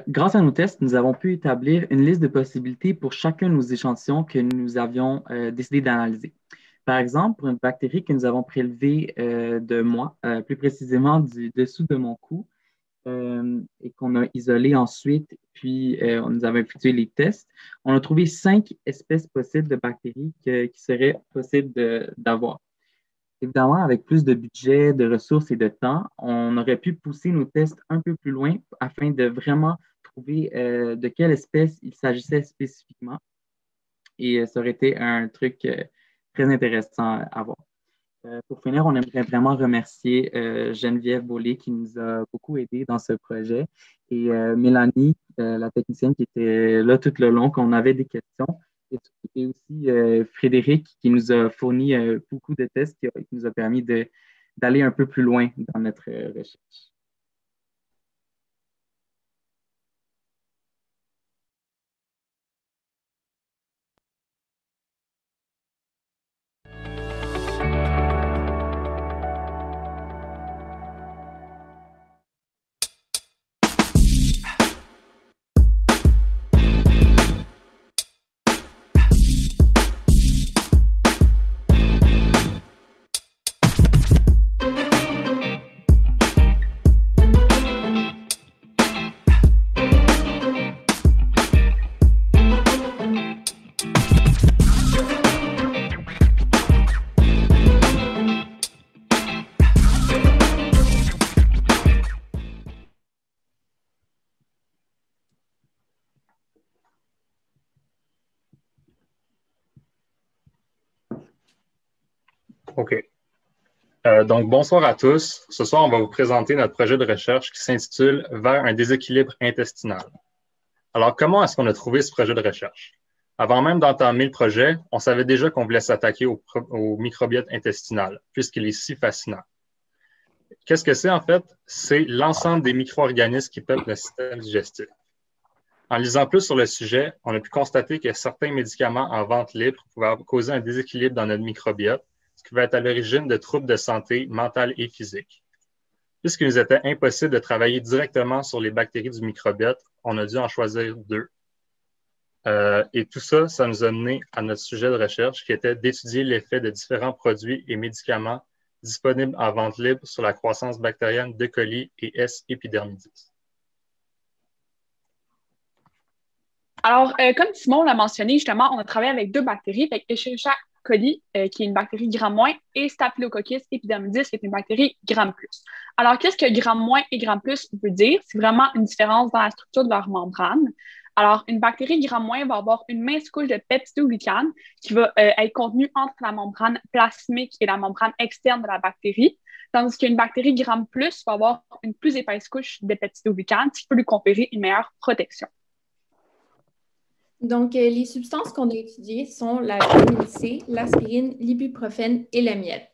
Grâce à nos tests, nous avons pu établir une liste de possibilités pour chacun de nos échantillons que nous avions décidé d'analyser. Par exemple, pour une bactérie que nous avons prélevée de moi, plus précisément du dessous de mon cou, et qu'on a isolé ensuite, puis nous avons effectué les tests, on a trouvé 5 espèces possibles de bactéries qui seraient possibles d'avoir. Évidemment, avec plus de budget, de ressources et de temps, on aurait pu pousser nos tests un peu plus loin afin de vraiment trouver de quelle espèce il s'agissait spécifiquement. Et ça aurait été un truc très intéressant à voir. Pour finir, on aimerait vraiment remercier Geneviève Beaulier qui nous a beaucoup aidés dans ce projet et Mélanie, la technicienne qui était là tout le long, qu'on avait des questions. Et aussi Frédéric qui nous a fourni beaucoup de tests qui nous a permis d'aller un peu plus loin dans notre recherche. OK. Donc, bonsoir à tous. Ce soir, on va vous présenter notre projet de recherche qui s'intitule « Vers un déséquilibre intestinal ». Alors, comment est-ce qu'on a trouvé ce projet de recherche? Avant même d'entamer le projet, on savait déjà qu'on voulait s'attaquer au microbiote intestinal, puisqu'il est si fascinant. Qu'est-ce que c'est en fait? C'est l'ensemble des micro-organismes qui peuplent le système digestif. En lisant plus sur le sujet, on a pu constater que certains médicaments en vente libre pouvaient causer un déséquilibre dans notre microbiote, ce qui va être à l'origine de troubles de santé mentale et physique. Puisqu'il nous était impossible de travailler directement sur les bactéries du microbiote, on a dû en choisir 2. Et tout ça, ça nous a mené à notre sujet de recherche qui était d'étudier l'effet de différents produits et médicaments disponibles en vente libre sur la croissance bactérienne d'E. coli et S. epidermidis. Alors, comme Simon l'a mentionné, justement, on a travaillé avec 2 bactéries, avec Escherichia coli, qui est une bactérie Gram- et Staphylococcus epidermidis, qui est une bactérie Gram+. Alors, qu'est-ce que Gram- et Gram+ veut dire? C'est vraiment une différence dans la structure de leur membrane. Alors, une bactérie Gram- va avoir une mince couche de peptidoglycane qui va être contenue entre la membrane plasmique et la membrane externe de la bactérie, tandis qu'une bactérie Gram+ va avoir une plus épaisse couche de peptidoglycane qui peut lui conférer une meilleure protection. Donc, les substances qu'on a étudiées sont la vitamine C, l'aspirine, l'ibuprofène et le miel.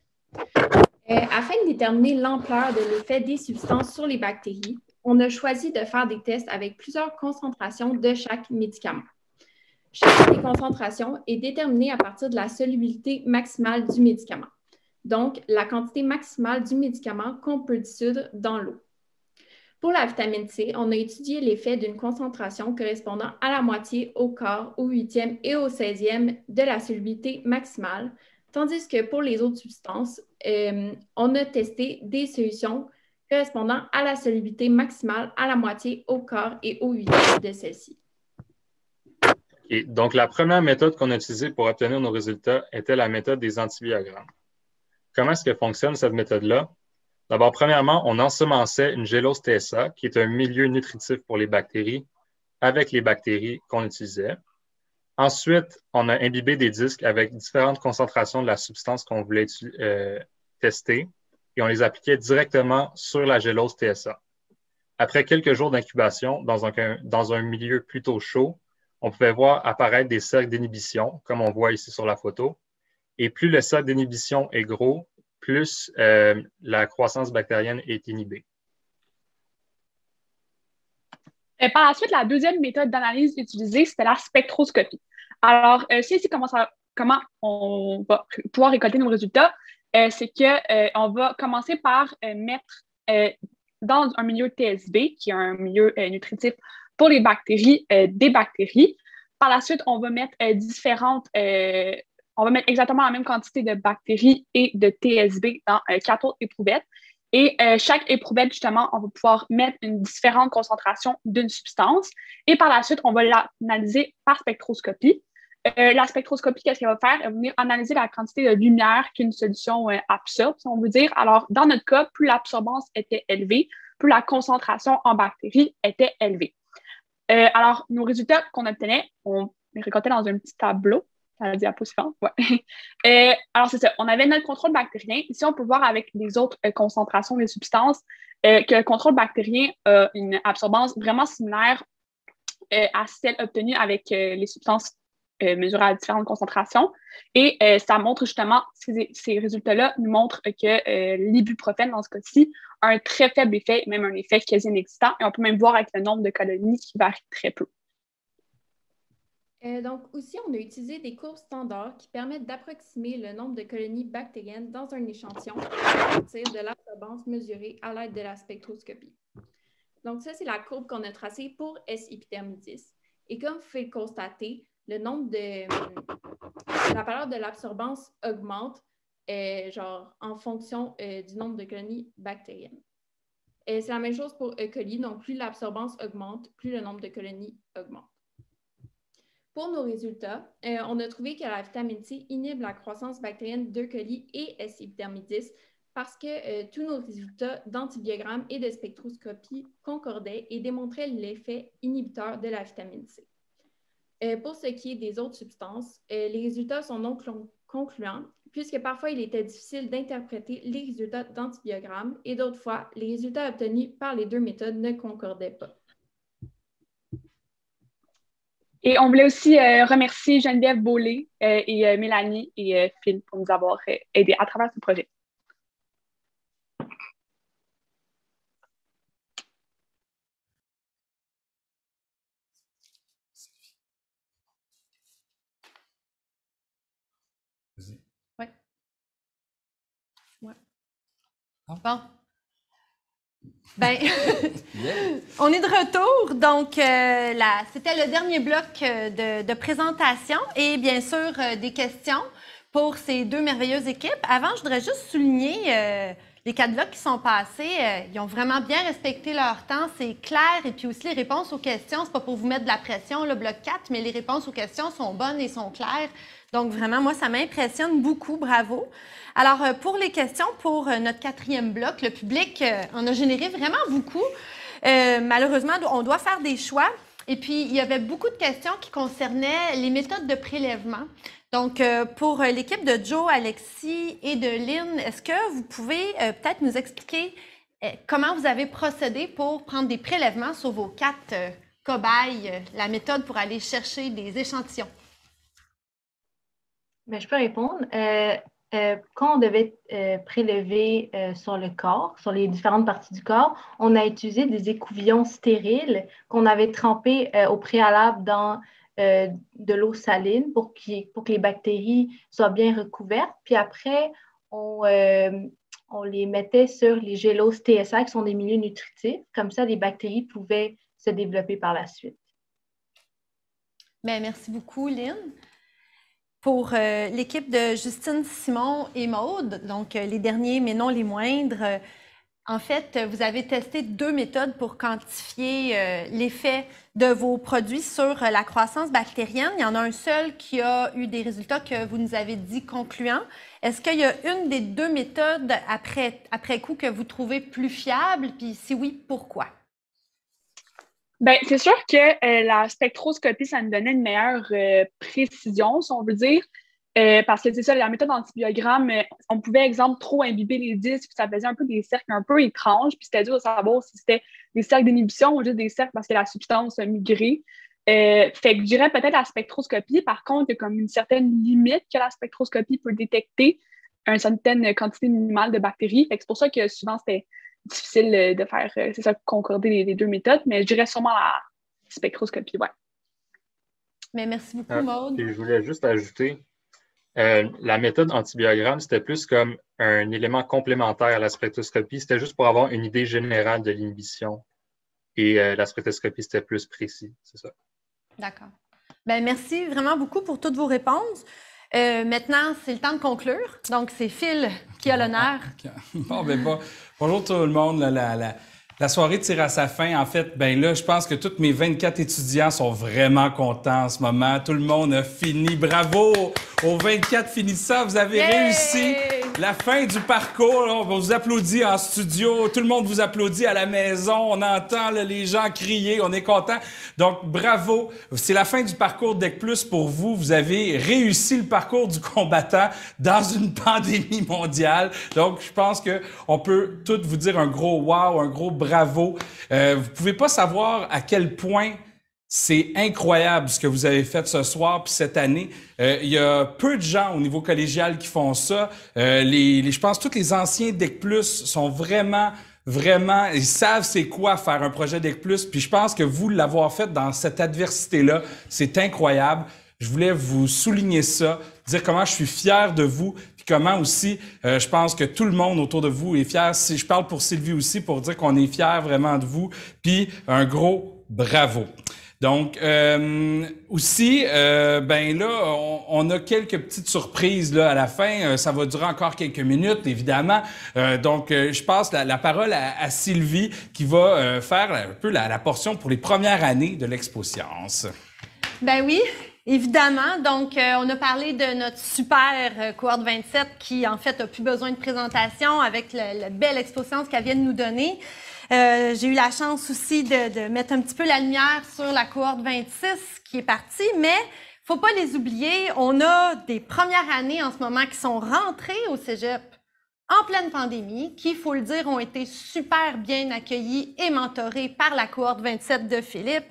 Afin de déterminer l'ampleur de l'effet des substances sur les bactéries, on a choisi de faire des tests avec plusieurs concentrations de chaque médicament. Chaque des concentrations est déterminée à partir de la solubilité maximale du médicament, donc la quantité maximale du médicament qu'on peut dissoudre dans l'eau. Pour la vitamine C, on a étudié l'effet d'une concentration correspondant à la moitié, au quart, au huitième et au 16e de la solubilité maximale, tandis que pour les autres substances, on a testé des solutions correspondant à la solubilité maximale, à la moitié, au quart et au huitième de celle-ci. Okay. Donc, la première méthode qu'on a utilisée pour obtenir nos résultats était la méthode des antibiogrammes. Comment est-ce que fonctionne cette méthode-là? D'abord, premièrement, on ensemençait une gélose TSA, qui est un milieu nutritif pour les bactéries, avec les bactéries qu'on utilisait. Ensuite, on a imbibé des disques avec différentes concentrations de la substance qu'on voulait tester et on les appliquait directement sur la gélose TSA. Après quelques jours d'incubation, dans un milieu plutôt chaud, on pouvait voir apparaître des cercles d'inhibition, comme on voit ici sur la photo. Et plus le cercle d'inhibition est gros, plus la croissance bactérienne est inhibée. Par la suite, la deuxième méthode d'analyse utilisée, c'était la spectroscopie. Alors, c'est ici comment on va pouvoir récolter nos résultats. C'est qu'on va commencer par mettre dans un milieu TSB, qui est un milieu nutritif pour les bactéries, des bactéries. Par la suite, on va mettre on va mettre exactement la même quantité de bactéries et de TSB dans 4 autres éprouvettes. Et chaque éprouvette, justement, on va pouvoir mettre une différente concentration d'une substance. Et par la suite, on va l'analyser par spectroscopie. La spectroscopie, qu'est-ce qu'elle va faire? Elle va venir analyser la quantité de lumière qu'une solution absorbe, si on veut dire. Alors, dans notre cas, plus l'absorbance était élevée, plus la concentration en bactéries était élevée. Alors, nos résultats qu'on obtenait, on les récoltait dans un petit tableau. À la diapo suivante, ouais. Alors, c'est ça. On avait notre contrôle bactérien. Ici, on peut voir avec les autres concentrations des substances que le contrôle bactérien a une absorbance vraiment similaire à celle obtenue avec les substances mesurées à différentes concentrations. Et ça montre justement, ces résultats-là nous montrent que l'ibuprofène, dans ce cas-ci, a un très faible effet, même un effet quasi inexistant. Et on peut même voir avec le nombre de colonies qui varie très peu. Donc, aussi, on a utilisé des courbes standards qui permettent d'approximer le nombre de colonies bactériennes dans un échantillon à partir de l'absorbance mesurée à l'aide de la spectroscopie. Donc, ça, c'est la courbe qu'on a tracée pour S. epidermidis. Et comme vous pouvez le constater, la valeur de l'absorbance augmente en fonction du nombre de colonies bactériennes. C'est la même chose pour E. coli. Donc, plus l'absorbance augmente, plus le nombre de colonies augmente. Pour nos résultats, on a trouvé que la vitamine C inhibe la croissance bactérienne d'E. coli et S. epidermidis parce que tous nos résultats d'antibiogramme et de spectroscopie concordaient et démontraient l'effet inhibiteur de la vitamine C. Pour ce qui est des autres substances, les résultats sont non concluants puisque parfois il était difficile d'interpréter les résultats d'antibiogramme et d'autres fois, les résultats obtenus par les deux méthodes ne concordaient pas. Et on voulait aussi remercier Geneviève Beaulé et Mélanie et Phil pour nous avoir aidés à travers ce projet. Vas-y. Ouais. Ouais. Bon. Ben, on est de retour. Donc, c'était le dernier bloc de présentation et bien sûr des questions pour ces deux merveilleuses équipes. Avant, je voudrais juste souligner les 4 blocs qui sont passés. Ils ont vraiment bien respecté leur temps. C'est clair. Et puis aussi, les réponses aux questions, c'est pas pour vous mettre de la pression, le bloc 4, mais les réponses aux questions sont bonnes et sont claires. Donc, vraiment, moi, ça m'impressionne beaucoup. Bravo. Alors, pour les questions, pour notre 4e bloc, le public en a généré vraiment beaucoup. Malheureusement, on doit faire des choix. Et puis, il y avait beaucoup de questions qui concernaient les méthodes de prélèvement. Donc, pour l'équipe de Joe, Alexis et de Lynn, est-ce que vous pouvez peut-être nous expliquer comment vous avez procédé pour prendre des prélèvements sur vos 4 cobaye, la méthode pour aller chercher des échantillons? Bien, je peux répondre. Quand on devait prélever sur le corps, sur les différentes parties du corps, on a utilisé des écouvillons stériles qu'on avait trempés au préalable dans de l'eau saline pour que les bactéries soient bien recouvertes. Puis après, on les mettait sur les géloses TSA, qui sont des milieux nutritifs. Comme ça, les bactéries pouvaient se développer par la suite. Bien, merci beaucoup, Lynn. Pour l'équipe de Justine, Simon et Maude, donc les derniers mais non les moindres, en fait, vous avez testé 2 méthodes pour quantifier l'effet de vos produits sur la croissance bactérienne. Il y en a un seul qui a eu des résultats que vous nous avez dit concluants. Est-ce qu'il y a une des 2 méthodes après coup que vous trouvez plus fiable? Puis si oui, pourquoi? Bien, c'est sûr que la spectroscopie, ça nous donnait une meilleure précision, si on veut dire, parce que c'est ça, la méthode antibiogramme, on pouvait, exemple, trop imbiber les disques, puis ça faisait un peu des cercles un peu étranges, puis c'était dur de savoir si c'était des cercles d'inhibition ou juste des cercles parce que la substance a migré. Fait que je dirais peut-être la spectroscopie. Par contre, il y a comme une certaine limite que la spectroscopie peut détecter une certaine quantité minimale de bactéries. Fait que c'est pour ça que souvent, c'était difficile de faire, c'est ça, concorder les 2 méthodes, mais je dirais sûrement la spectroscopie, ouais. Mais merci beaucoup, Maude. Et je voulais juste ajouter, la méthode antibiogramme, c'était plus comme un élément complémentaire à la spectroscopie. C'était juste pour avoir une idée générale de l'inhibition. Et la spectroscopie, c'était plus précis, c'est ça. D'accord. Bien, merci vraiment beaucoup pour toutes vos réponses. Maintenant, c'est le temps de conclure. Donc, c'est Phil qui a l'honneur. Bonjour tout le monde. La soirée tire à sa fin. En fait, ben là, je pense que tous mes 24 étudiants sont vraiment contents en ce moment. Tout le monde a fini. Bravo aux 24 finissants. Vous avez réussi la fin du parcours. On vous applaudit en studio. Tout le monde vous applaudit à la maison. On entend là, les gens crier. On est contents. Donc, bravo. C'est la fin du parcours DEC+ pour vous. Vous avez réussi le parcours du combattant dans une pandémie mondiale. Donc, je pense qu'on peut tous vous dire un gros wow, un gros bravo. Vous pouvez pas savoir à quel point c'est incroyable ce que vous avez fait ce soir puis cette année. Il y a peu de gens au niveau collégial qui font ça. Je pense que tous les anciens DEC+ sont vraiment, ils savent c'est quoi faire un projet DEC+. Puis je pense que vous l'avoir fait dans cette adversité-là, c'est incroyable. Je voulais vous souligner ça, dire comment je suis fier de vous, puis comment aussi, je pense que tout le monde autour de vous est fier. Si je parle pour Sylvie aussi, pour dire qu'on est fiers vraiment de vous, puis un gros bravo. Donc, aussi, ben là, on a quelques petites surprises là, à la fin. Ça va durer encore quelques minutes, évidemment. Donc, je passe la parole à Sylvie qui va faire un peu la portion pour les premières années de l'Expo Science. Ben oui. Évidemment. Donc, on a parlé de notre super cohorte 27 qui, en fait, a plus besoin de présentation avec la belle Expo Science qu'elle vient de nous donner. J'ai eu la chance aussi de mettre un petit peu la lumière sur la cohorte 26 qui est partie, mais faut pas les oublier. On a des premières années en ce moment qui sont rentrées au cégep en pleine pandémie, qui, il faut le dire, ont été super bien accueillis et mentorés par la cohorte 27 de Philippe.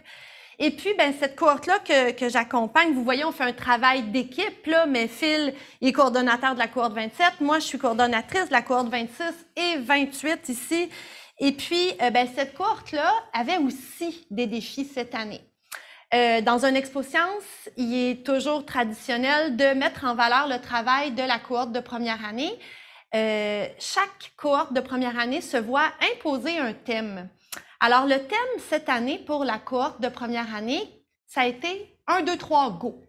Et puis, ben, cette cohorte-là que j'accompagne, vous voyez, on fait un travail d'équipe, là, mais Phil est coordonnateur de la cohorte 27. Moi, je suis coordonnatrice de la cohorte 26 et 28 ici. Et puis, ben, cette cohorte-là avait aussi des défis cette année. Dans un Expo Science, il est toujours traditionnel de mettre en valeur le travail de la cohorte de première année. Chaque cohorte de première année se voit imposer un thème. Alors, le thème cette année pour la cohorte de première année, ça a été 1, 2, 3, go.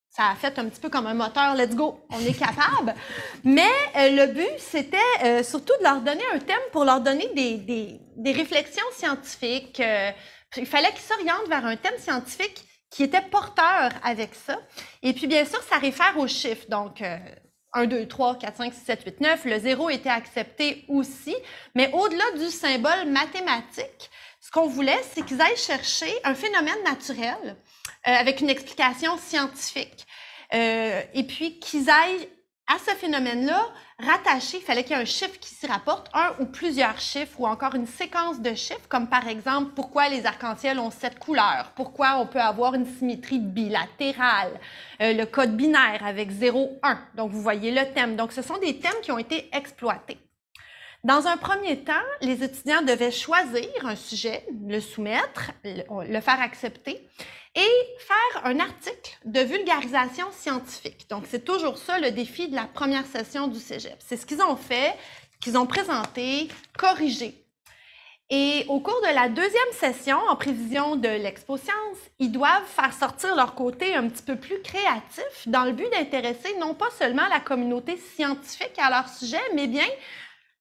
Ça a fait un petit peu comme un moteur, let's go, on est capable. Mais le but, c'était surtout de leur donner un thème pour leur donner des réflexions scientifiques. Il fallait qu'ils s'orientent vers un thème scientifique qui était porteur avec ça. Et puis, bien sûr, ça réfère aux chiffres. Donc, 1, 2, 3, 4, 5, 6, 7, 8, 9. Le 0 était accepté aussi. Mais au-delà du symbole mathématique, ce qu'on voulait, c'est qu'ils aillent chercher un phénomène naturel avec une explication scientifique. Et puis qu'ils aillent à ce phénomène-là, rattaché, il fallait qu'il y ait un chiffre qui s'y rapporte, un ou plusieurs chiffres, ou encore une séquence de chiffres, comme par exemple, pourquoi les arcs-en-ciel ont 7 couleurs, pourquoi on peut avoir une symétrie bilatérale, le code binaire avec 0, 1. Donc, vous voyez le thème. Donc, ce sont des thèmes qui ont été exploités. Dans un premier temps, les étudiants devaient choisir un sujet, le soumettre, le faire accepter, et faire un article de vulgarisation scientifique. Donc, c'est toujours ça le défi de la première session du cégep. C'est ce qu'ils ont fait, qu'ils ont présenté, corrigé. Et au cours de la deuxième session, en prévision de l'Expo-Science, ils doivent faire sortir leur côté un petit peu plus créatif dans le but d'intéresser non pas seulement la communauté scientifique à leur sujet, mais bien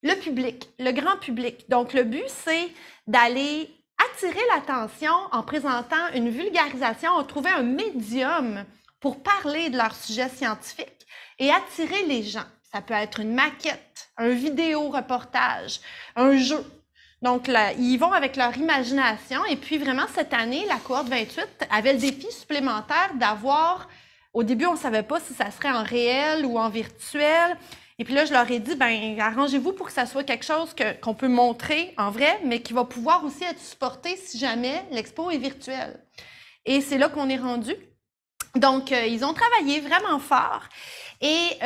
le public, le grand public. Donc, le but, c'est d'aller attirer l'attention en présentant une vulgarisation, en trouver un médium pour parler de leur sujet scientifique et attirer les gens. Ça peut être une maquette, un vidéo-reportage, un jeu. Donc, là, ils vont avec leur imagination. Et puis, vraiment, cette année, la cohorte 28 avait le défi supplémentaire d'avoir... Au début, on ne savait pas si ça serait en réel ou en virtuel. Et puis là, je leur ai dit, bien, arrangez-vous pour que ça soit quelque chose qu'on peut montrer en vrai, mais qui va pouvoir aussi être supporté si jamais l'expo est virtuelle. Et c'est là qu'on est rendu. Donc, ils ont travaillé vraiment fort. Et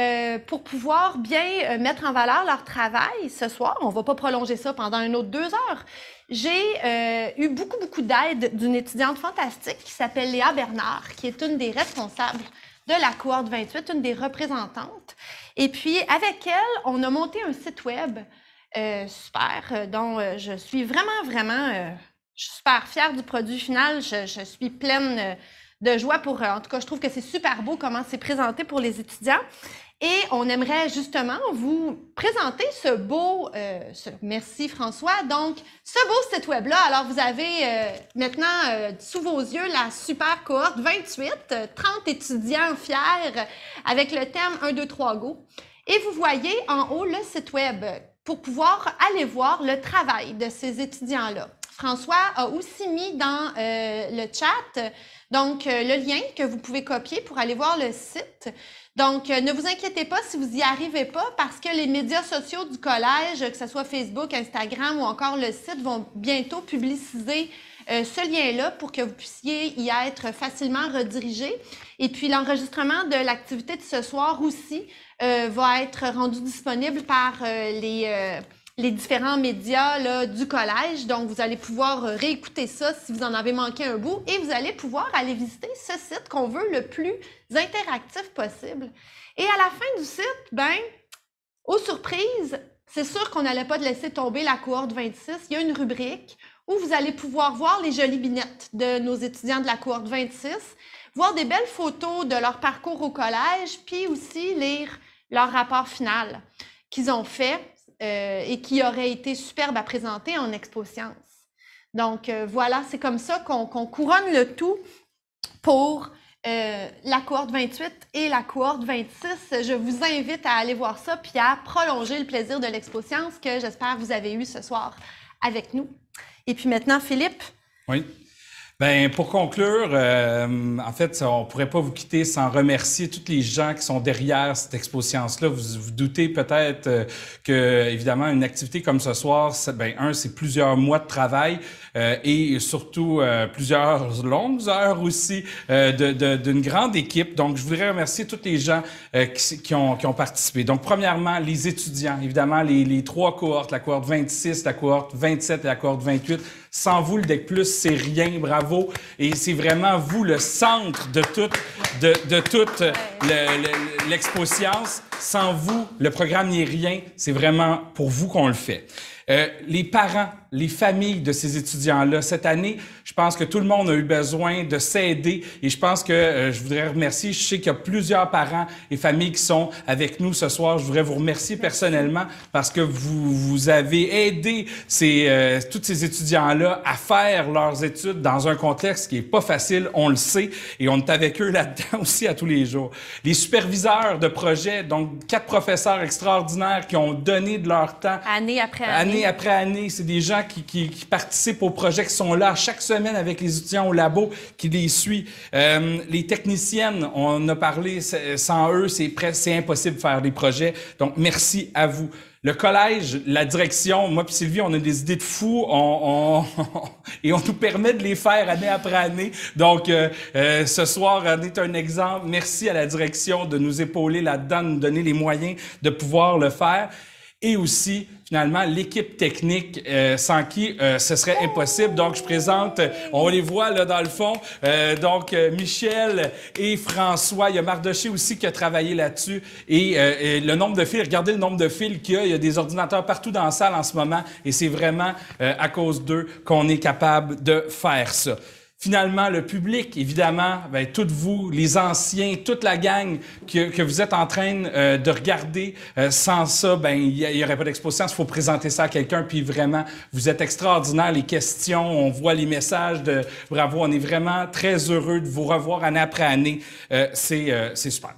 pour pouvoir bien mettre en valeur leur travail ce soir, on ne va pas prolonger ça pendant un autre 2 heures, j'ai eu beaucoup d'aide d'une étudiante fantastique qui s'appelle Léa Bernard, qui est une des responsables de la cohorte 28, une des représentantes. Et puis, avec elle, on a monté un site web super, dont je suis vraiment je suis super fière du produit final. Je suis pleine de joie pour... en tout cas, je trouve que c'est super beau comment c'est présenté pour les étudiants. Et on aimerait justement vous présenter ce beau... merci François. Donc, ce beau site web-là. Alors, vous avez maintenant sous vos yeux la super cohorte 28, 30 étudiants fiers avec le thème 1, 2, 3, go. Et vous voyez en haut le site web pour pouvoir aller voir le travail de ces étudiants-là. François a aussi mis dans le chat donc le lien que vous pouvez copier pour aller voir le site. Donc, ne vous inquiétez pas si vous n'y arrivez pas parce que les médias sociaux du collège, que ce soit Facebook, Instagram ou encore le site, vont bientôt publiciser ce lien-là pour que vous puissiez y être facilement redirigé. Et puis, l'enregistrement de l'activité de ce soir aussi va être rendu disponible par les différents médias là, du collège. Donc, vous allez pouvoir réécouter ça si vous en avez manqué un bout et vous allez pouvoir aller visiter ce site qu'on veut le plus interactif possible. Et à la fin du site, ben, aux surprises, c'est sûr qu'on n'allait pas laisser tomber la cohorte 26. Il y a une rubrique où vous allez pouvoir voir les jolies binettes de nos étudiants de la cohorte 26, voir des belles photos de leur parcours au collège, puis aussi lire leur rapport final qu'ils ont fait et qui aurait été superbe à présenter en Expo-Science. Donc, voilà, c'est comme ça qu'on couronne le tout pour la cohorte 28 et la cohorte 26. Je vous invite à aller voir ça puis à prolonger le plaisir de l'Expo-Science que j'espère vous avez eu ce soir avec nous. Et puis maintenant, Philippe. Oui. Bien, pour conclure, en fait, on ne pourrait pas vous quitter sans remercier tous les gens qui sont derrière cette Expo-Science-là. Vous vous doutez peut-être que, évidemment, une activité comme ce soir, c'est plusieurs mois de travail et surtout plusieurs longues heures aussi d'une grande équipe. Donc, je voudrais remercier tous les gens qui ont participé. Donc, premièrement, les étudiants, évidemment, les 3 cohortes, la cohorte 26, la cohorte 27 et la cohorte 28. Sans vous, le DEC+, c'est rien, bravo. Et c'est vraiment vous le centre de toute l'Expo-Science. Sans vous, le programme n'est rien. C'est vraiment pour vous qu'on le fait. Les parents, les familles de ces étudiants-là, cette année, je pense que tout le monde a eu besoin de s'aider et je pense que je voudrais remercier, je sais qu'il y a plusieurs parents et familles qui sont avec nous ce soir. Je voudrais vous remercier personnellement parce que vous avez aidé tous ces étudiants-là à faire leurs études dans un contexte qui est pas facile, on le sait, et on est avec eux là-dedans aussi à tous les jours. Les superviseurs de projet, donc 4 professeurs extraordinaires qui ont donné de leur temps. Année après année. Année après année, c'est des gens gens qui participent au projet, qui sont là chaque semaine avec les étudiants au labo, qui les suivent. Les techniciennes, on a parlé, sans eux, c'est impossible de faire des projets. Donc, merci à vous. Le collège, la direction, moi puis Sylvie, on a des idées de fous, et on nous permet de les faire année après année. Donc, ce soir, on est un exemple. Merci à la direction de nous épauler là-dedans, de nous donner les moyens de pouvoir le faire. Et aussi, finalement, l'équipe technique sans qui ce serait impossible. Donc, je présente, on les voit là dans le fond, donc Michel et François. Il y a Mardoché aussi qui a travaillé là-dessus. Et le nombre de fils, regardez le nombre de fils qu'il y a. Il y a des ordinateurs partout dans la salle en ce moment. Et c'est vraiment à cause d'eux qu'on est capable de faire ça. Finalement, le public, évidemment, ben, toutes vous, les anciens, toute la gang que vous êtes en train de regarder, sans ça, ben il y aurait pas d'exposition. Il faut présenter ça à quelqu'un, puis vraiment, vous êtes extraordinaires. Les questions, on voit les messages de bravo. On est vraiment très heureux de vous revoir année après année. C'est super.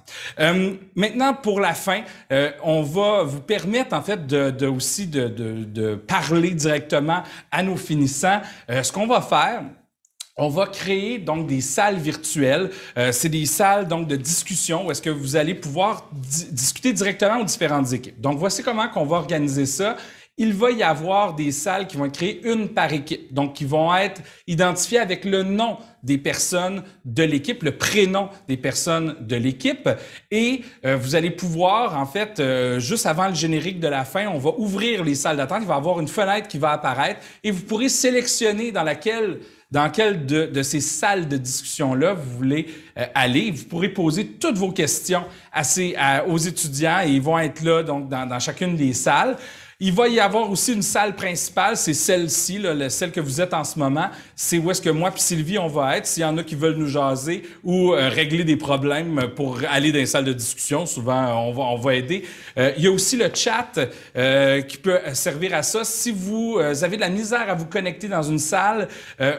Maintenant, pour la fin, on va vous permettre, en fait, aussi de parler directement à nos finissants. Ce qu'on va faire, on va créer donc des salles virtuelles. C'est des salles donc de discussion où est-ce que vous allez pouvoir discuter directement aux différentes équipes. Donc, voici comment qu'on va organiser ça. Il va y avoir des salles qui vont être créées une par équipe, donc qui vont être identifiées avec le nom des personnes de l'équipe, le prénom des personnes de l'équipe. Et vous allez pouvoir, en fait, juste avant le générique de la fin, on va ouvrir les salles d'attente. Il va y avoir une fenêtre qui va apparaître et vous pourrez sélectionner dans quelle de ces salles de discussion-là vous voulez aller. Vous pourrez poser toutes vos questions aux étudiants et ils vont être là donc dans chacune des salles. Il va y avoir aussi une salle principale, c'est celle-ci, celle que vous êtes en ce moment. C'est où est-ce que moi puis Sylvie, on va être, s'il y en a qui veulent nous jaser ou régler des problèmes pour aller dans les salles de discussion. Souvent, on va aider. Il y a aussi le chat qui peut servir à ça. Si vous avez de la misère à vous connecter dans une salle,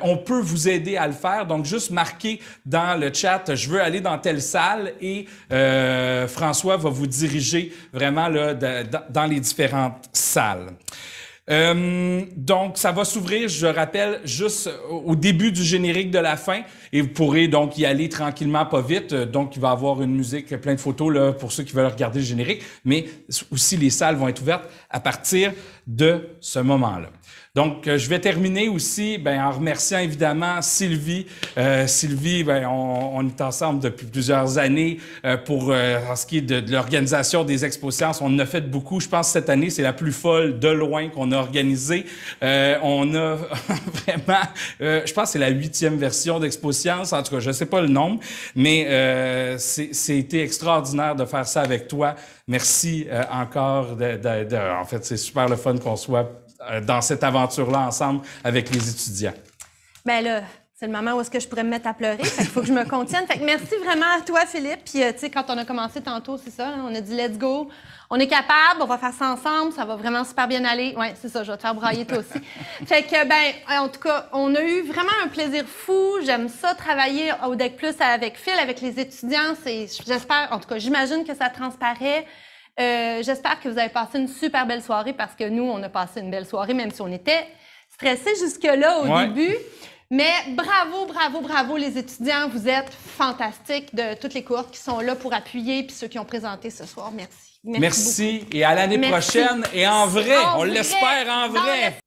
on peut vous aider à le faire. Donc, juste marquer dans le chat « Je veux aller dans telle salle » et François va vous diriger vraiment là, dans les différentes salles. Donc, ça va s'ouvrir, je rappelle, juste au début du générique de la fin et vous pourrez donc y aller tranquillement, pas vite. Donc, il va y avoir une musique, plein de photos là, pour ceux qui veulent regarder le générique, mais aussi les salles vont être ouvertes à partir de ce moment-là. Donc, je vais terminer aussi en remerciant évidemment Sylvie. Sylvie, on est ensemble depuis plusieurs années pour en ce qui est de l'organisation des Expo-Sciences. On en a fait beaucoup. Je pense que cette année, c'est la plus folle de loin qu'on a organisée. On a vraiment, je pense que c'est la 8e version d'Expo-Sciences. En tout cas, je ne sais pas le nombre, mais c'était extraordinaire de faire ça avec toi. Merci encore. En fait, c'est super le fun qu'on soit dans cette aventure-là ensemble avec les étudiants. Bien là, c'est le moment où est-ce que je pourrais me mettre à pleurer. Fait qu'il faut que je me contienne. Fait que merci vraiment à toi, Philippe. Puis, tu sais, quand on a commencé tantôt, c'est ça, on a dit « let's go ». On est capable, on va faire ça ensemble, ça va vraiment super bien aller. Oui, c'est ça, je vais te faire brailler toi aussi. Fait que, en tout cas, on a eu vraiment un plaisir fou. J'aime ça, travailler au DEC+, avec Phil, avec les étudiants. J'espère, en tout cas, j'imagine que ça transparaît. J'espère que vous avez passé une super belle soirée parce que nous, on a passé une belle soirée, même si on était stressés jusque-là au début. Mais bravo, bravo, bravo les étudiants. Vous êtes fantastiques de toutes les cohortes qui sont là pour appuyer puis ceux qui ont présenté ce soir. Merci. Merci et à l'année prochaine et en vrai, on l'espère en vrai.